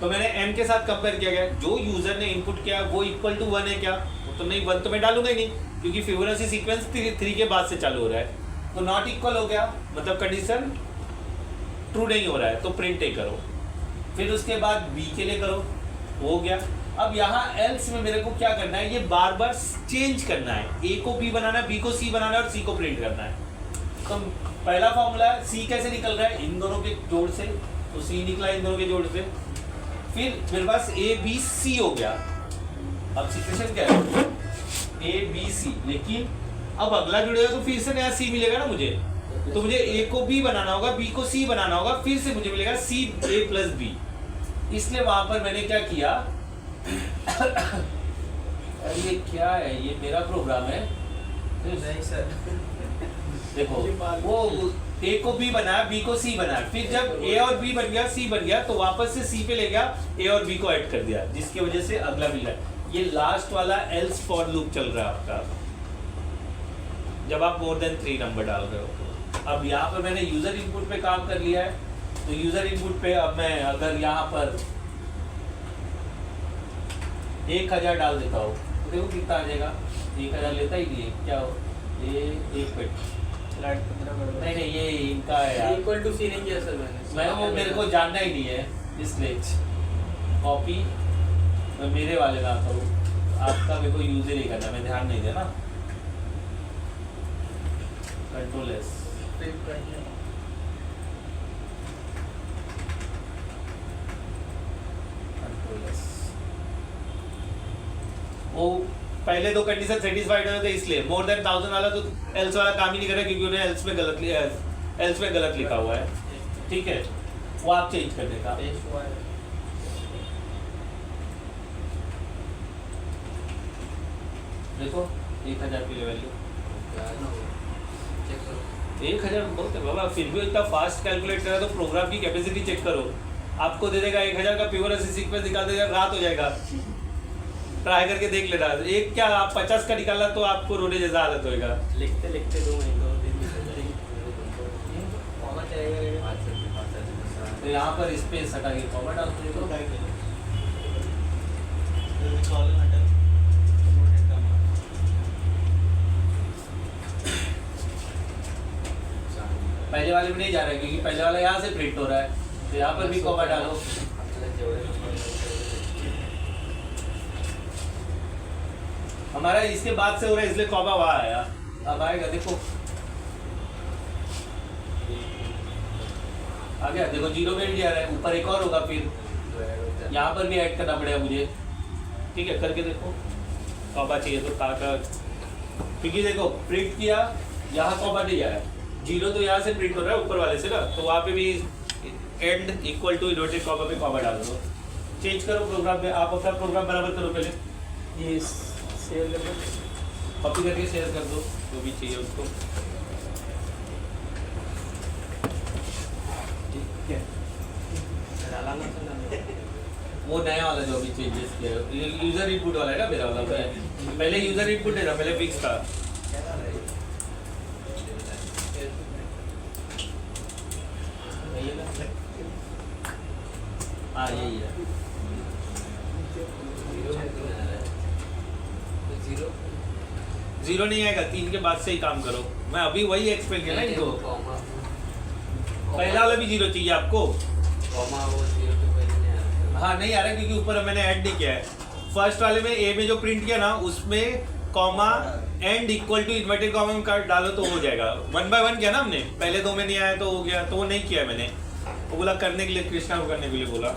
तो मैंने m के साथ कंपेयर किया गया, जो यूजर ने इनपुट किया वो इक्वल टू 1 है क्या, वो तो नहीं, 1 तो मैं डालूंगा ही नहीं क्योंकि फिबोनाची सीक्वेंस 3 के बाद से चालू हो रहा है. तो नॉट इक्वल हो गया, मतलब कंडीशन ट्रू नहीं हो रहा है, तो प्रिंट ए करो. फिर उसके बाद b के लिए करो, हो गया. अब यहाँ एल्स में मेरे को क्या करना है, ये बार बार चेंज करना है. a को b बनाना है, b को c बनाना है और c को प्रिंट करना है. तो पहला फॉर्मूला है, c कैसे निकल रहा है, इन दोनों के जोड़ से, तो c निकला इन दोनों के जोड़ से. फिर मेरे पास a b c हो गया. अब सिचुएशन क्या है, a b c, लेकिन अब अगला जुड़ेगा तो फिर से नया c मिलेगा ना मुझे. तो मुझे a को b बनाना होगा, b को c बनाना होगा, फिर से मुझे मिलेगा c a प्लस b. इसलिए वहां पर मैंने क्या किया ये क्या है, ये मेरा प्रोग्राम है नहीं सर. देखो वो a को b बनाया, b को c बनाया, फिर जब a और b बन गया, c बन गया, तो वापस से c पे ले गया, a और b को ऐड कर दिया, जिसकी वजह से अगला मिल रहा है. ये लास्ट वाला एल्स फॉर लूप चल रहा है आपका जब आप मोर देन 3 नंबर डाल रहे हो. अब यहाँ पर मैंने यूजर इनपुट पे काम कर लिया है, तो यूजर इनपुट पे अब मैं अगर यहाँ पर 1000 डाल देता हूँ तो देखो कितना आ जाएगा. 1000 लेता ही नहीं है, क्या हो ये एक मिनट, नहीं ये इनका है यार. इक्वल टू c नहीं किया सर मैंने. वो मेरे को जानना ही नहीं है, इसलिए कॉपी मैं मेरे वाले में आता हूँ, आपका मेरे को यूज ही नहीं करना, मैं ध्यान नहीं देना. कंट्रोल एस, वो पहले 2 कंडीशन सेटिस्फाइड हो थे, इसलिए मोर देन 1000 वाला तो एल्स वाला काम ही नहीं कर रहा क्योंकि उन्हें एल्स में गलत लिखा हुआ है. ठीक है, वो आप चेंज कर देगा. देखो 1000 की वैल्यू। चेक करो 1000 बहुत है बाबा, फिर भी इतना फास्ट कैलकुलेट करा तो प्रोग्राम की कैपेसिटी चेक करो, आपको दे देगा 1000 का प्योर ऐसे सीक्वेंस निकाल देगा, रात हो जाएगा। ट्राई करके देख लेना, एक क्या आप 50 का निकालना तो आपको रोने जैसा हालत होएगा। लिखते लिखते 2 महीने 2 दिन कॉमा चाहिए। तो यहाँ पर स्पेस हटा के कॉमा डाल दो। पहले वाले में नहीं जा रहा है क्योंकि पहले वाला यहाँ से प्रिंट हो रहा है, तो यहाँ पर भी कॉमा डालो। हमारा इसके बाद से हो रहा है इसलिए कॉमा वहाँ आया, अब आएगा देखो आ गया, देखो 0 में भी आ रहा है, ऊपर एक और होगा, फिर यहाँ पर भी ऐड करना पड़ेगा मुझे। ठीक है, करके देखो कॉमा चाहिए तो का, क्योंकि देखो प्रिंट किया यहाँ कॉमा नहीं आया, 0 तो यहाँ से प्रिंट हो रहा है ऊपर वाले से ना, तो वहाँ पे भी end equal to inverted comma पे कॉमा डाल दो। चेंज करो प्रोग्राम पे, आप अपना प्रोग्राम बराबर करो पहले, ये शेयर कर दो, कॉपी करके शेयर कर दो जो भी चाहिए उसको। ठीक है, वो नया वाला जो अभी चेंजेस किया यूजर इनपुट वाला है ना मेरा वाला, पहले यूजर इनपुट है ना, पहले फिक्स था। हाँ यही है, 0 नहीं आएगा, 3 के बाद से ही काम करो। मैं अभी वही एक्सप्लेन किया ना इनको, पहला वाला भी 0 चाहिए आपको। कॉमा वो 0 के पहले नहीं आ रहा। हाँ नहीं आ रहा है क्योंकि ऊपर मैंने ऐड नहीं किया है। फर्स्ट वाले में ए में जो प्रिंट किया ना उसमें comma end equal to inverted comma में कार्ड डालो तो हो जाएगा। 1 बाय 1 किया ना हमने, पहले 2 में नहीं आया तो हो गया, तो वो नहीं किया मैंने, वो बोला करने के लिए, कृष्णा को करने के लिए बोला।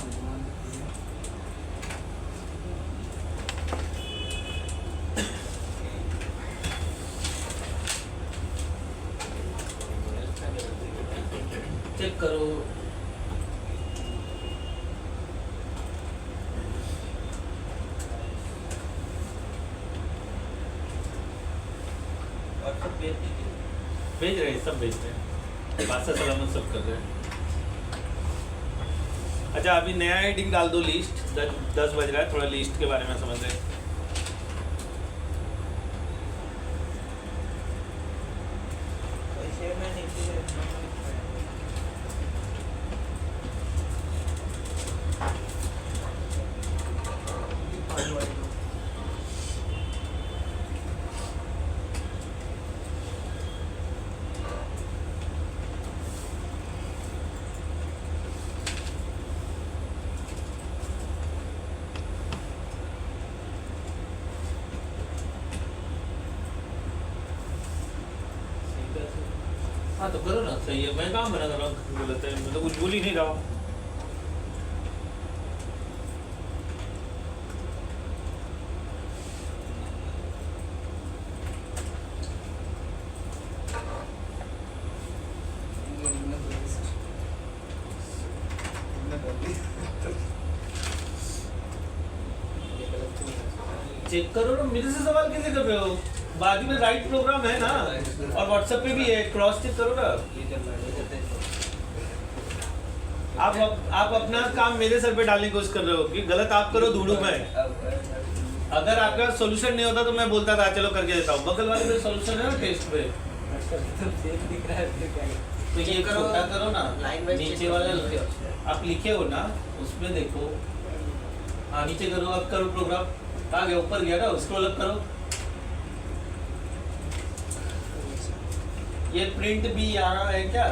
चेक करो भेज रहे हैं, सब भेज रहे हैं, बादशाह सलामत सब कर रहे हैं। अच्छा अभी नया हेडिंग डाल दो, लिस्ट 10 बज रहा है, थोड़ा लिस्ट के बारे में समझ रहे हैं। हाँ तो करो ना, सही है, मैं काम बना कर रहा हूँ, गलत है, मैं तो कुछ बोल ही नहीं रहा हूँ। चेक करो ना, मेरे से सवाल कैसे कर रहे हो? बाकी में राइट प्रोग्राम है ना, और व्हाट्सएप पे भी है, क्रॉस चेक करो ना। आप अपना काम मेरे सर पे डालने की कोशिश कर रहे हो कि गलत आप करो, ढूंढूं मैं। अगर आपका सोल्यूशन नहीं होता तो मैं बोलता था चलो करके देता हूँ, बगल वाले पे सोल्यूशन है ना टेस्ट पे, तो ये छोटा करो ना, नीचे वाला आप लिखे हो ना उसमें देखो, हाँ नीचे करो, अब करो प्रोग्राम, कहाँ गया, ऊपर गया ना, स्क्रॉल अप करो। ये प्रिंट भी यहाँ है क्या,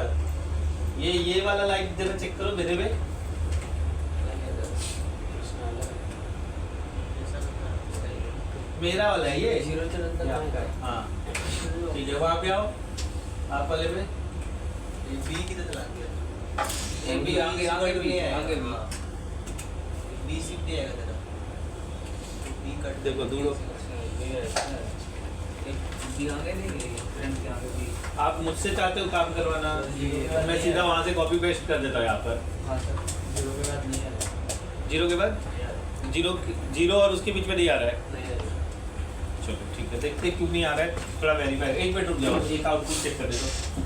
ये वाला लाइन जरा चेक करो मेरे में, मेरा वाला है ये 0 से अंदर कहाँ का है? हाँ ठीक है, वहाँ पे आओ आप वाले में, ये बी की तरह चला दिया, ये भी आगे भी है, आगे भी बी सिर्फ नहीं आएगा तेरा, बी कट देखो दूर भी आगे नहीं है, फ्रेंड के आगे भी। आप मुझसे चाहते हो काम करवाना, मैं सीधा वहाँ से कॉपी पेस्ट कर देता हूँ यहाँ पर। हाँ सर, 0 के बाद नहीं आ रहा, 0 के बाद, जीरो और उसके बीच में नहीं आ रहा है, नहीं आ रहा। चलो ठीक है। है, देखते क्यों नहीं आ रहा है, थोड़ा वेरीफाई। एक मिनट रुक जाओ, एक आउटपुट चेक कर दो।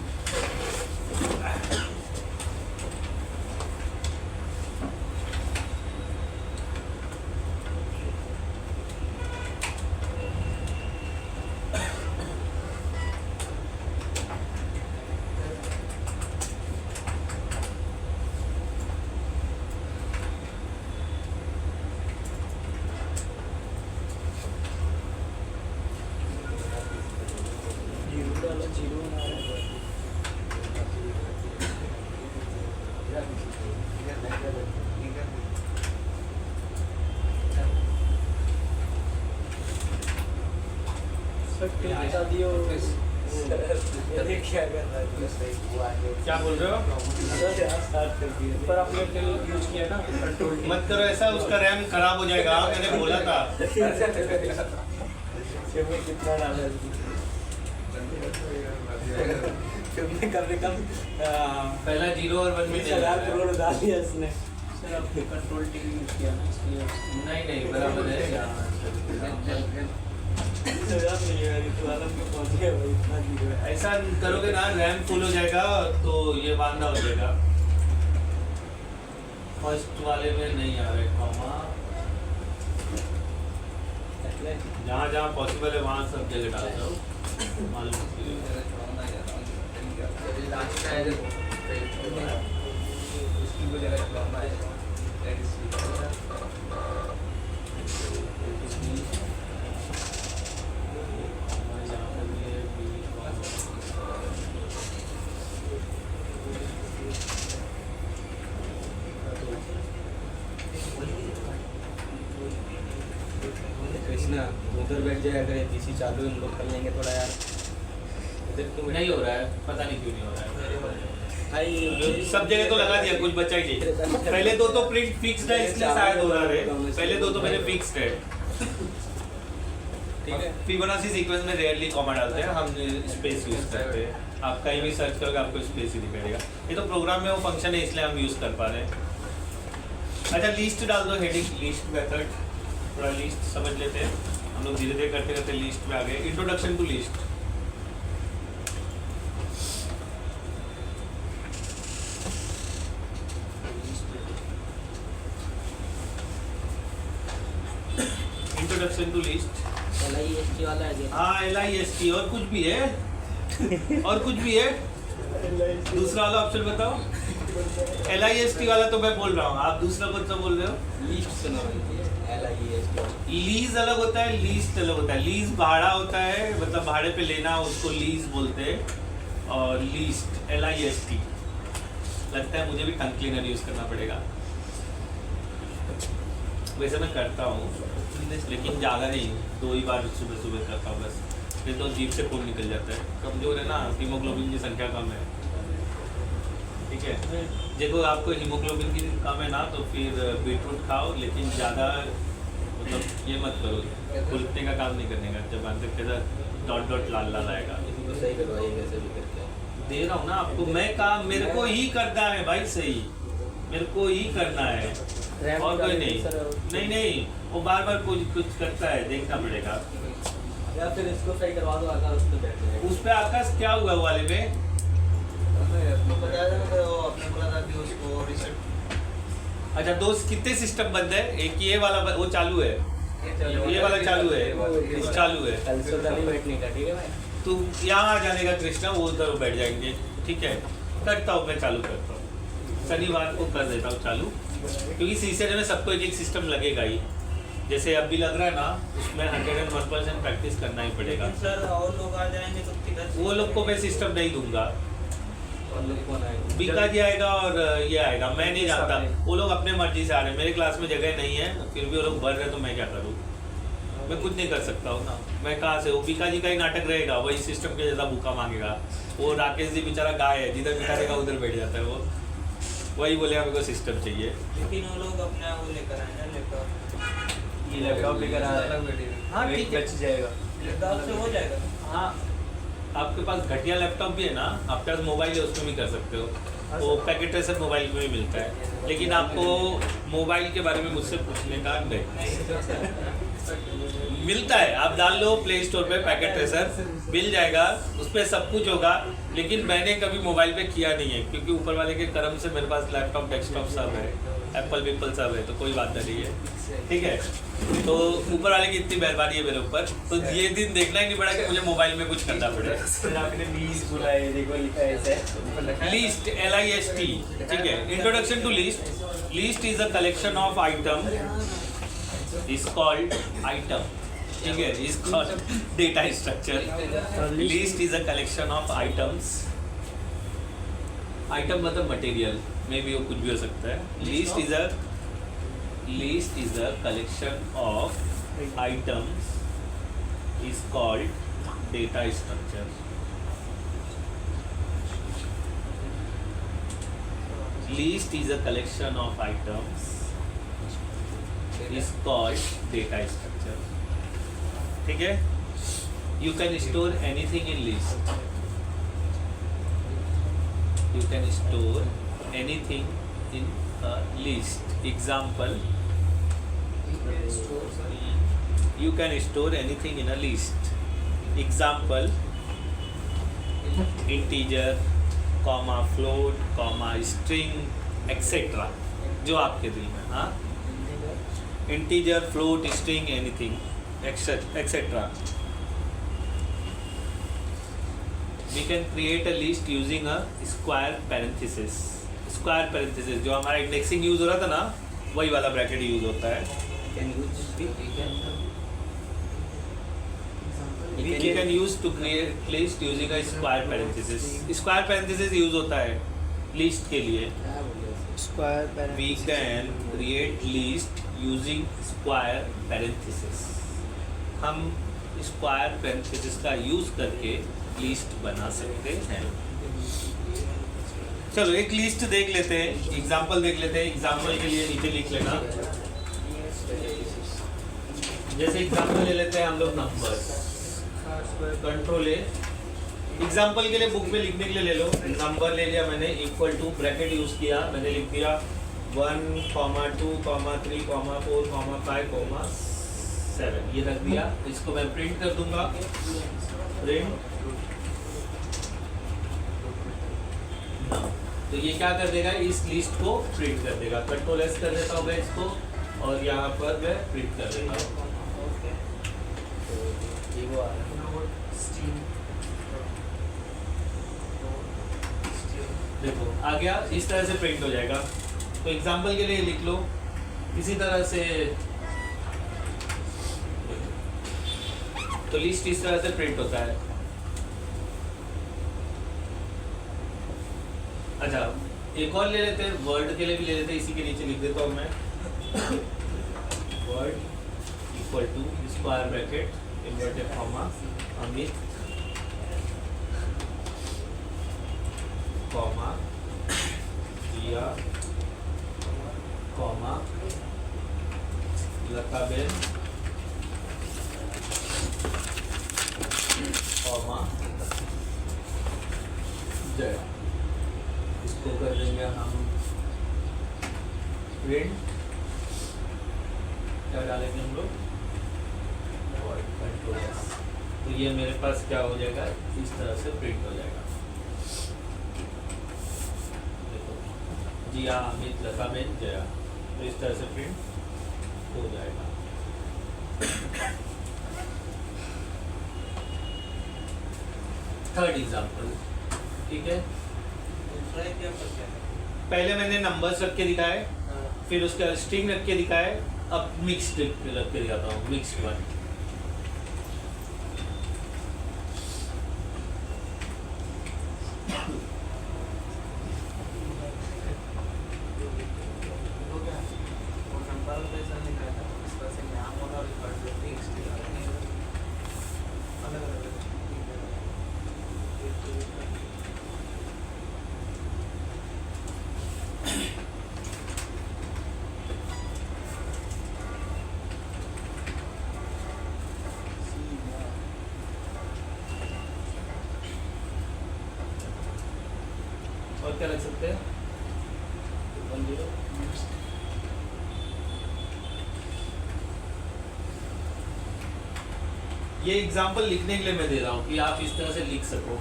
क्या बोल रहे हो? पर आपने टिल यूज किया ना कंट्रोल मत करो ऐसा, उसका रैम खराब हो जाएगा, मैंने बोला था। कितना डाला तुमने कम से कम पहला 0 और 1 में 20,000 करोड़ डाल दिया इसने। सर आपने कंट्रोल टिल यूज किया ना इसलिए नहीं बराबर है। ऐसा करोगे ना, रैम फुल हो जाएगा तो ये वांदा हो जाएगा। फर्स्ट वाले में नहीं आ रहा है कॉमा, जहाँ जहाँ पॉसिबल है वहाँ सब जगह डाल दो। मालूम कृष्णा उधर बैठ जाए, अगर पीसी चालू हम लोग कर लेंगे थोड़ा यार। इधर क्यों नहीं हो रहा है, पता नहीं क्यों नहीं हो रहा है। भाई सब जगह तो लगा दिया, कुछ बचा ही नहीं। पहले दो तो प्रिंट फिक्स्ड है इसलिए शायद हो रहा है, पहले दो तो मेरे फिक्स्ड है। ठीक है, फिबोनाची सीक्वेंस में रेयरली कॉमा डालते हैं, हम स्पेस यूज करते हैं। आप कहीं भी सर्च करोगे आपको स्पेस ही दिखेगा। ये तो प्रोग्राम में वो फंक्शन है इसलिए हम यूज कर पा रहे हैं। अच्छा लिस्ट डाल दो, हेडिंग लिस्ट मेथड, थोड़ा लिस्ट समझ लेते हैं हम लोग, धीरे धीरे करते करते लिस्ट में आ गए। Introduction to list. Introduction to list LIST वाला है हाँ LIST और कुछ भी है और कुछ भी है। दूसरा वाला ऑप्शन बताओ। LIST वाला तो मैं बोल रहा हूँ, आप दूसरा कौन सा बोल रहे हो? लिस्ट सुना LIST। लीज अलग होता है, लीस्ट अलग होता है। लीज भाड़ा होता है, मतलब भाड़े पे लेना, उसको लीज बोलते हैं। और लीस्ट LIST, लगता है मुझे भी टंग क्लीनर यूज करना पड़ेगा। वैसे मैं करता हूँ लेकिन ज़्यादा नहीं, 2 ही बार सुबह सुबह करता हूँ बस, फिर तो जीभ से खून निकल जाता है। कमजोर है ना, हीमोग्लोबिन की संख्या कम है। ठीक है, देखो आपको हीमोग्लोबिन की कम है ना तो फिर बीटरूट खाओ, लेकिन ज़्यादा मतलब ये मत करो, खुलने का काम नहीं करने का। जब अंदर कैसा डॉट डॉट लाल लाल आएगा। तो सही करवाइए कैसे भी करके। दे रहा हूँ ना आपको मैं, काम मेरे को ही करना है भाई, सही मेरे को ही करना है और कोई नहीं। नहीं वो बार बार कुछ करता है, देखना पड़ेगा। या फिर इसको सही करवा दो, आकाश उस पे बैठ जाएगा। उस पे आकाश क्या हुआ वाले पे? अच्छा दोस्त, कितने सिस्टम बंद है? एक ये वाला वो चालू है, ये वाला चालू है, इस चालू है। कल से उधर नहीं बैठने का, ठीक है भाई। तू यहाँ आ जाने का कृष्णा, वो उधर बैठ जाएंगे। ठीक है, करता हूँ मैं, चालू करता हूँ। शनिवार को कर देता हूँ चालू, क्योंकि सीसीएल में सबको एक सिस्टम लगेगा ही। जैसे अब भी लग रहा है ना, उसमें 101% प्रैक्टिस करना ही पड़ेगा। सर और लोग आ जाएंगे तो किधर? वो लोग को मैं सिस्टम नहीं दूंगा, और लोग कौन आएगा? बीका जी आएगा और ये आएगा, मैं नहीं जानता। वो लोग अपने मर्जी से आ रहे हैं, मेरे क्लास में जगह नहीं है, फिर भी वो लोग भर रहे तो मैं क्या करूँ? मैं कुछ नहीं कर सकता हूँ ना। मैं कहाँ से, वो बीका जी का ही नाटक रहेगा, वही सिस्टम के जैसा भूखा मांगेगा। वो राकेश जी बेचारा गाय है, जिधर बिठाएगा उधर बैठ जाता है। वो वही बोले मेरे को सिस्टम चाहिए। लेकिन वो लोग अपना वो लेकर आए ना, लैपटॉप। ये लैपटॉप लेकर आ रहा है। हाँ ठीक है, बच जाएगा। लैपटॉप से हो जाएगा। हाँ आपके पास घटिया लैपटॉप भी है ना, आपके पास मोबाइल है उसमें भी कर सकते हो। वो पैकेट रेसर मोबाइल में भी मिलता है, लेकिन आपको मोबाइल के बारे में मुझसे पूछने का नहीं। मिलता है, आप डाल लो प्ले स्टोर पे पैकेट ट्रेसर, मिल जाएगा, उस पर सब कुछ होगा। लेकिन मैंने कभी मोबाइल पे किया नहीं है क्योंकि ऊपर वाले के कर्म से मेरे पास लैपटॉप डेस्कटॉप सब है, एप्पल विप्पल सब है, तो कोई बात नहीं है, ठीक है। तो ऊपर वाले की इतनी मेहरबानी है मेरे ऊपर, तो ये दिन देखना ही नहीं पड़ा कि मुझे मोबाइल में कुछ करना पड़े। फिर आपने लीज बोला है, देखो लिखा है ऐसे लीस्ट LIST, ठीक है। Introduction to list. List is a collection of item, is called item, ठीक है, is called data structure. List is a collection of items. Item मतलब मटेरियल, मे बी वो कुछ भी हो सकता है। List is a collection of items, is called data structure. List is a collection of items, is called data structure, ठीक है। You can store anything in list. You can store anything in a list. Example, you can store anything in a list. Example, integer, comma float, comma string etcetera, जो आपके दिल में, हाँ, integer, float, string, anything etcetera. We can create a list using a square parenthesis. Square parenthesis जो हमारा indexing use हो रहा था ना, वही वाला ब्रैकेट यूज होता है। We can use to create list using a square parenthesis. Square parenthesis use होता है लिस्ट के लिए। Square We can create list using square parenthesis. हम स्क्वायर parenthesis का यूज करके लिस्ट बना सकते हैं। चलो एक लिस्ट देख लेते हैं, एग्जांपल देख लेते हैं। एग्जांपल के लिए नीचे लिख लेना, जैसे एग्जांपल ले लेते हैं हम लोग नंबर, कंट्रोल ए। एग्जाम्पल के लिए बुक में लिखने के लिए ले लो, नंबर ले लिया मैंने, इक्वल टू, ब्रैकेट यूज किया, मैंने लिख दिया 1, 2, 3, 4, 5, 7, ये रख दिया। इसको मैं प्रिंट कर दूंगा, प्रिंट। तो ये क्या कर देगा, इस लिस्ट को प्रिंट कर देगा। कंट्रोल एस कर देता हूँ मैं इसको, और यहाँ पर मैं प्रिंट कर देता हूँ। देखो आ गया, इस तरह से प्रिंट हो जाएगा। तो एग्जाम्पल के लिए लिख लो इसी तरह से, तो लिस्ट इस तरह से प्रिंट होता है। अच्छा एक और ले लेते हैं, वर्ड के लिए भी ले लेते हैं, इसी के नीचे लिख देता हूँ मैं, word equal to square bracket inverted comma Amit comma Jiya comma Lataben comma Jay. इसको कर देंगे हम प्रिंट, क्या डालेंगे हम लोग, कंट्रोल एस। तो ये मेरे पास क्या हो जाएगा, इस तरह से प्रिंट हो जाएगा। जिया अमित लताबेन जया, तो इस तरह से प्रिंट हो जाएगा। थर्ड एग्जाम्पल, ठीक है। पहले मैंने नंबर्स रख के दिखाए, फिर उसका स्ट्रिंग रख के दिखाए, अब मिक्स्ड रख के दिखाता हूँ, मिक्स्ड वन। और क्या रख सकते हैं, 10। ये एग्जांपल लिखने के लिए मैं दे रहा हूँ कि आप इस तरह से लिख सको।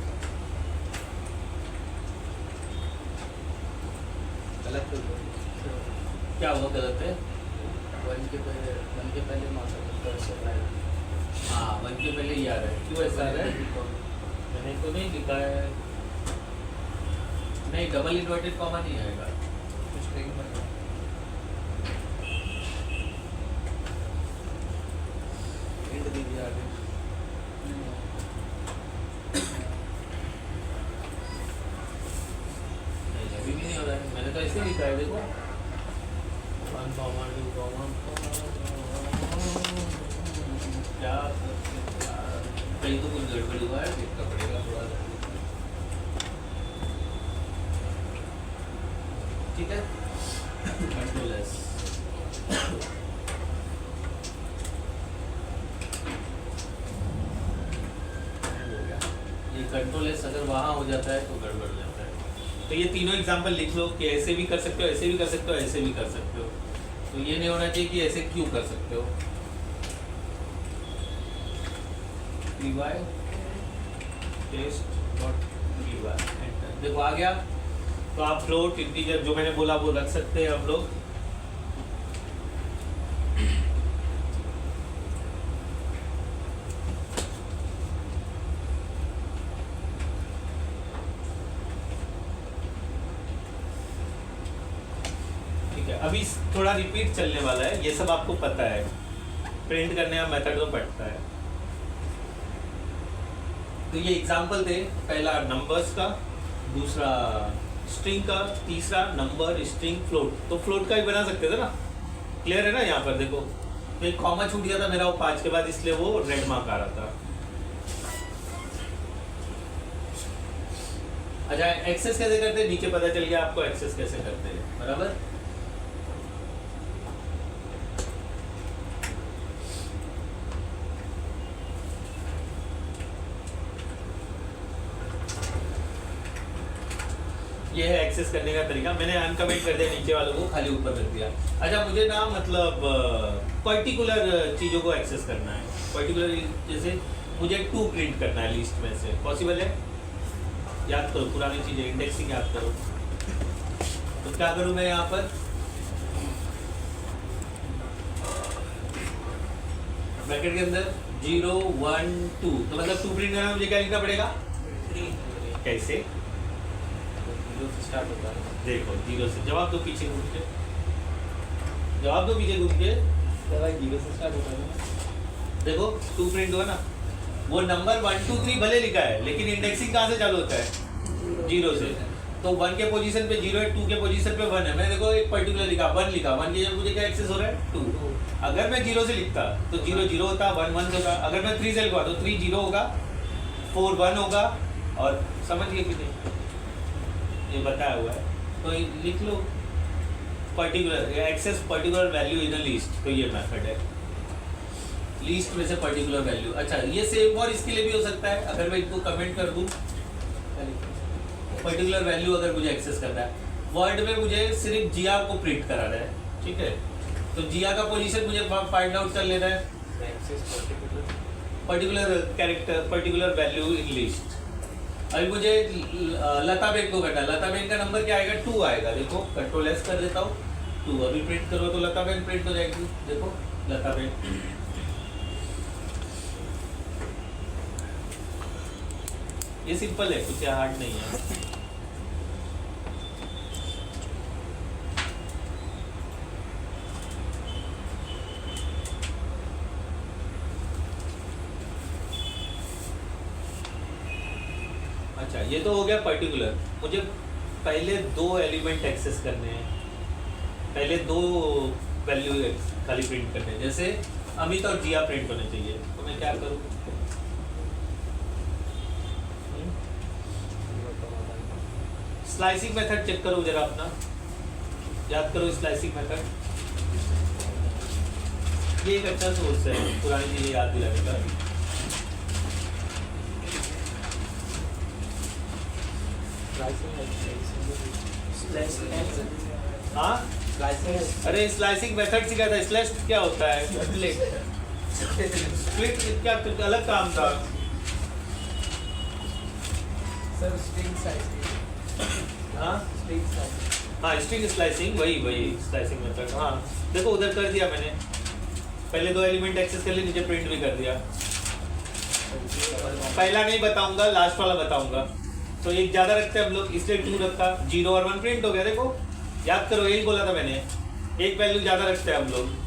गलत तो क्या हुआ गलत है? वन के पहले मार्कर ऐसे आएगा। हाँ, 1 के पहले ये आ रहा है। क्यों ऐसा आ रहा है? मैंने तो नहीं लिखा है। नहीं, डबल इन्वर्टेड कॉमा नहीं आएगा। स्ट्रिंग में हिंट दीजिए आगे। नहीं, अभी भी नहीं हो रहा है। मैंने तो ऐसे लिखा है, देखो 1 कॉमा 2 कॉमा क्या कहीं तो कुछ गड़बड़ हुआ है, देखना पड़ेगा थोड़ा सा। ठीक है, कंट्रोल एस। ये कंट्रोल एस अगर वहाँ हो जाता है तो गड़बड़ हो जाता है। तो ये तीनों एग्जांपल लिख लो कि ऐसे भी कर सकते हो, ऐसे भी कर सकते हो, ऐसे भी कर सकते हो। तो ये नहीं होना चाहिए कि ऐसे क्यों कर सकते हो। py test.py एंटर, देखो आ गया। तो आप फ्लोट इंटीजर जो मैंने बोला वो रख सकते हैं हम लोग। ठीक है, अभी थोड़ा रिपीट चलने वाला है, ये सब आपको पता है। प्रिंट करने का मेथड तो पड़ता है। तो ये एग्जांपल थे, पहला नंबर्स का, दूसरा स्ट्रिंग का, तीसरा नंबर स्ट्रिंग फ्लोट। तो फ्लोट का भी बना सकते थे ना, क्लियर है ना? यहाँ पर देखो तो एक कॉमा छूट गया था मेरा वो 5 के बाद, इसलिए वो रेड मार्क आ रहा था। अच्छा, एक्सेस कैसे करते हैं नीचे पता चल गया आपको, एक्सेस कैसे करते हैं, बराबर। ये है एक्सेस करने का तरीका। मैंने अनकमेंट कर दिया नीचे वालों को, खाली ऊपर रख दिया। अच्छा, मुझे ना मतलब पर्टिकुलर चीज़ों को एक्सेस करना है। पर्टिकुलर जैसे मुझे 2 प्रिंट करना है लिस्ट में से, पॉसिबल है? याद करो पुरानी चीज़ें, इंडेक्सिंग याद करो। तो क्या करूँ मैं यहाँ पर? ब्रैकेट के अंदर 0 1 2, तो मतलब 2 प्रिंट करना है, मुझे क्या लिखना पड़ेगा? 3। कैसे? स्टार्ट होता है। देखो 0 से जवाब दो, पीछे घूम के जवाब दो, पीछे घूम के। भाई 0 से स्टार्ट होता है। देखो 2 प्रिंट हुआ ना, वो नंबर 1 2 3 भले लिखा है, लेकिन इंडेक्सिंग कहाँ से चालू होता है? 0 से। तो 1 के पोजीशन पे 0 है, 2 के पोजीशन पे 1 है। मैं देखो एक पर्टिकुलर लिखा 1 लिखा, 1 की जगह मुझे क्या एक्सेस हो रहा है? 2। अगर मैं 0 से लिखता तो 0 0 होता, 1 1 होता। अगर मैं 3 से लिखवा तो 3 0 होगा, 4 1 होगा। और समझ गए कि नहीं? ये बताया हुआ है, तो लिख लो particular access particular value in a list. तो ये मेथड है, लिस्ट में से पर्टिकुलर वैल्यू। अच्छा, ये सेम और इसके लिए भी हो सकता है। अगर मैं इनको कमेंट कर दूं, पर्टिकुलर वैल्यू अगर मुझे एक्सेस करना है, वर्ड में मुझे सिर्फ जिया को प्रिंट कराना है, ठीक है? तो जिया का पोजीशन मुझे फाइंड आउट कर लेना है। Particular character, particular value in list. अभी मुझे लता बेन को करना है। लता बेन का नंबर क्या आएगा? 2 आएगा। देखो कंट्रोल एस कर देता हूँ, 2 अभी प्रिंट करो तो लता बेन प्रिंट हो जाएगी। देखो लता बेन। ये सिंपल है, कुछ हार्ड नहीं है। अच्छा, ये तो हो गया पर्टिकुलर। मुझे पहले 2 एलिमेंट एक्सेस करने हैं, पहले 2 वैल्यू खाली प्रिंट करने हैं। जैसे अमित और जिया प्रिंट होने चाहिए, तो मैं क्या करूँ? स्लाइसिंग मेथड चेक करो जरा अपना, याद करो स्लाइसिंग मेथड। ये एक अच्छा सोर्स है पुरानी चीजें याद दिलाने का। हाँ, अरे स्लाइसिंग मेथड सिखाया था। स्लैश क्या होता है? स्प्लिट क्या अलग काम था? Sir string size. हाँ स्ट्रिंग साइज। हाँ स्ट्रिंग स्लाइसिंग, वही स्लाइसिंग मेथड। हाँ देखो उधर कर दिया मैंने, पहले 2 एलिमेंट एक्सेस कर लिए, नीचे प्रिंट भी कर दिया। पहला नहीं बताऊंगा, लास्ट वाला बताऊंगा। तो एक ज्यादा रखते हैं हम लोग, इसलिए 2 रखा, 0 और 1 प्रिंट हो गया। देखो याद करो, यही बोला था मैंने, एक वैल्यू ज्यादा रखते हैं हम लोग।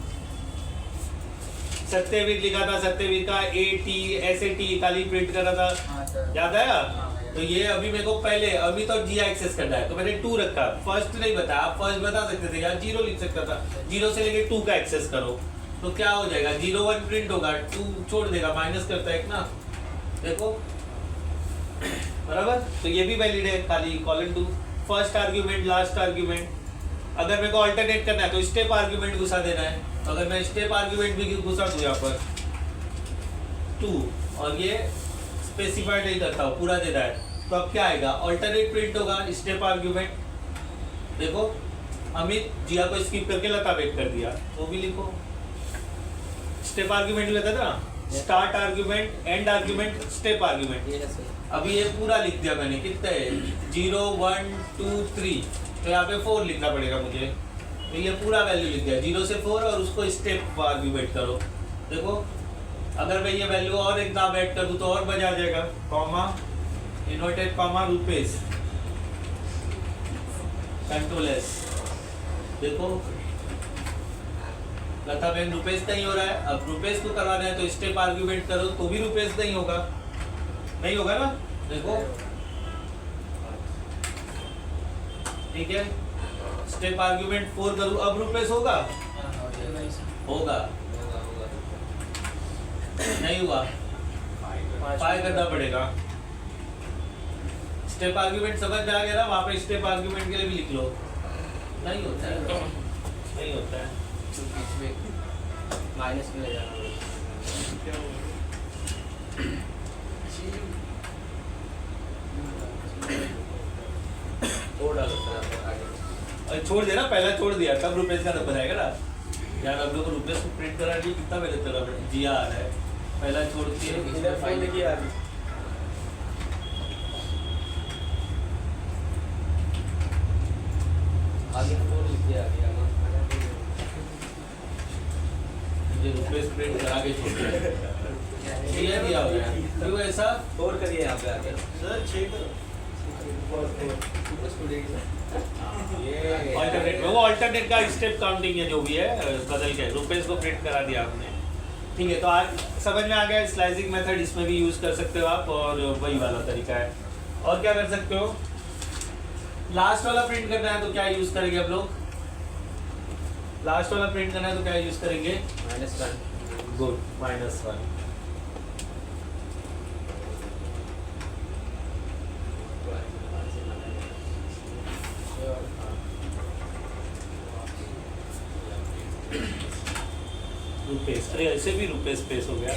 सत्यवीर लिखा था, सत्यवीर का AT SAT खाली प्रिंट कर रहा था, हाँ सर। याद आया? हाँ, तो ये अभी मेरे को पहले, अभी तो G एक्सेस करना है, तो मैंने 2 रखा। फर्स्ट नहीं बताया, आप फर्स्ट बता सकते थे यार, 0 लिख सकता था। 0 से लेके 2 का एक्सेस करो, तो क्या हो जाएगा, 0 1 प्रिंट होगा, 2 छोड़ देगा, माइनस करता है एक ना। देखो बराबर, तो ये भी वैलिड है, खाली colon 2, first argument last argument. अगर मेरे को अल्टरनेट करना है तो स्टेप आर्ग्यूमेंट घुसा देना है। तो अगर मैं स्टेप आर्ग्यूमेंट भी घुसा दूं यहाँ पर 2, और ये स्पेसिफाई नहीं करता हूँ, पूरा देना है, तो अब क्या आएगा, अल्टरनेट प्रिंट होगा, स्टेप आर्ग्यूमेंट। देखो अमित जिया को स्किप करके लता वेट कर दिया, वो भी लिखो। स्टेप आर्ग्यूमेंट लेता था, start argument, and argument, step argument. ये है सर। अभी ये पूरा लिख दिया मैंने, कितना है, 0 1 2 3, तो यहाँ पे 4 लिखना पड़ेगा मुझे। तो ये पूरा वैल्यू लिख दिया, 0 से 4, और उसको स्टेप आर्ग्यूमेंट करो। देखो अगर मैं ये वैल्यू और एक नाम ऐड कर दूँ तो और मजा आ जाएगा। Comma, inverted comma, rupees, control S। देखो लता बहन रुपीस नहीं हो रहा है, अब रुपीस को करवाना है तो स्टेप आर्ग्यूमेंट करो, तो भी रुपीस नहीं होगा, नहीं होगा ना। देखो ठीक है, स्टेप आर्ग्यूमेंट 4 करूँ, अब रुपीस होगा, होगा नहीं हुआ, 5 करना पड़ेगा। स्टेप आर्ग्यूमेंट समझ में आ गया ना, वहाँ पे स्टेप आर्ग्यूमेंट के लिए भी लिख लो। नहीं होता है, नहीं होता है, माइनस में ले जाना। छोड़ डालो आगे, छोड़ देना, पहला छोड़ दिया, तब रुपीस का नंबर आएगा ना यार। अब लोग रुपीस को प्रिंट करा दिया, कितना पहले तेरा जिया आ रहा है, पहला छोड़ के इधर फाइल किया अभी। आगे तो लिख दिया अभी आगे। ये रुपीस प्रिंट करा के छोड़ दिया, दिया हो गया। क्यों ऐसा? और करिए यहाँ पे आगे। सर चेक ये अल्टरनेट, वो अल्टरनेट का स्टेप काउंटिंग है जो भी है, बदल के रुपीस को प्रिंट करा दिया आपने। ठीक है, तो आज समझ में आ गया स्लाइसिंग मेथड, इसमें भी यूज कर सकते हो आप, और वही वाला तरीका है। और क्या कर सकते हो, लास्ट वाला प्रिंट करना है तो क्या यूज करेंगे हम लोग, लास्ट वाला प्रिंट करना है तो क्या यूज करेंगे, -1। गुड, -1। रुपीस, अरे ऐसे भी रुपीस पेस हो गया।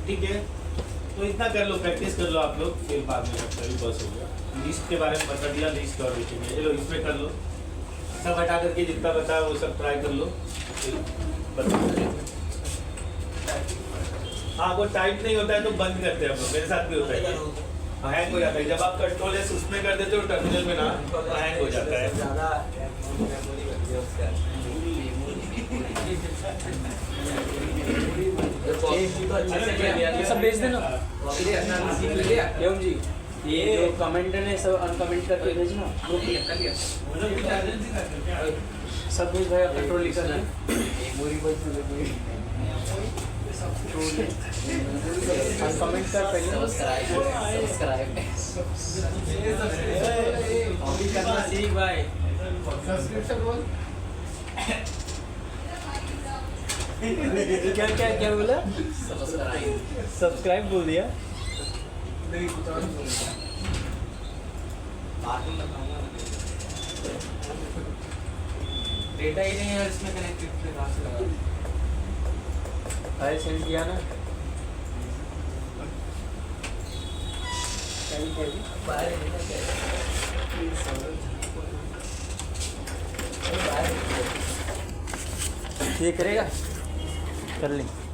ठीक है, तो इतना कर लो, प्रैक्टिस कर लो आप लोग, फिर बाद में कभी बस हो गया। लिस्ट के बारे में बता दिया, लिस्ट और ये लो, इसमें कर लो, सब हटा करके जितना बता वो सब ट्राई कर लो, फिर बता। हाँ, वो टाइप नहीं होता है तो बंद करते हैं हम लोग, मेरे साथ भी होता है, हैंग हो जाता है। जब आप कंट्रोल एस उसमें कर देते हो टर्मिनल में ना, तो हैंग हो जाता है। ज़्यादा मेमोरी बन गया उसका। ये सब भेज देना एवं जी। ये जो कमेंट है सब अनकमेंट करके भेजना सब भेज भाई अपना ट्रोली करना कमेंट कर पहले कॉपी करना सीख भाई क्या क्या क्या बोला सब्सक्राइब बोल दिया डेटा ही नहीं है इसमें कनेक्टेड कहाँ से लगा फाइल सेंड किया ना ये करेगा कर ले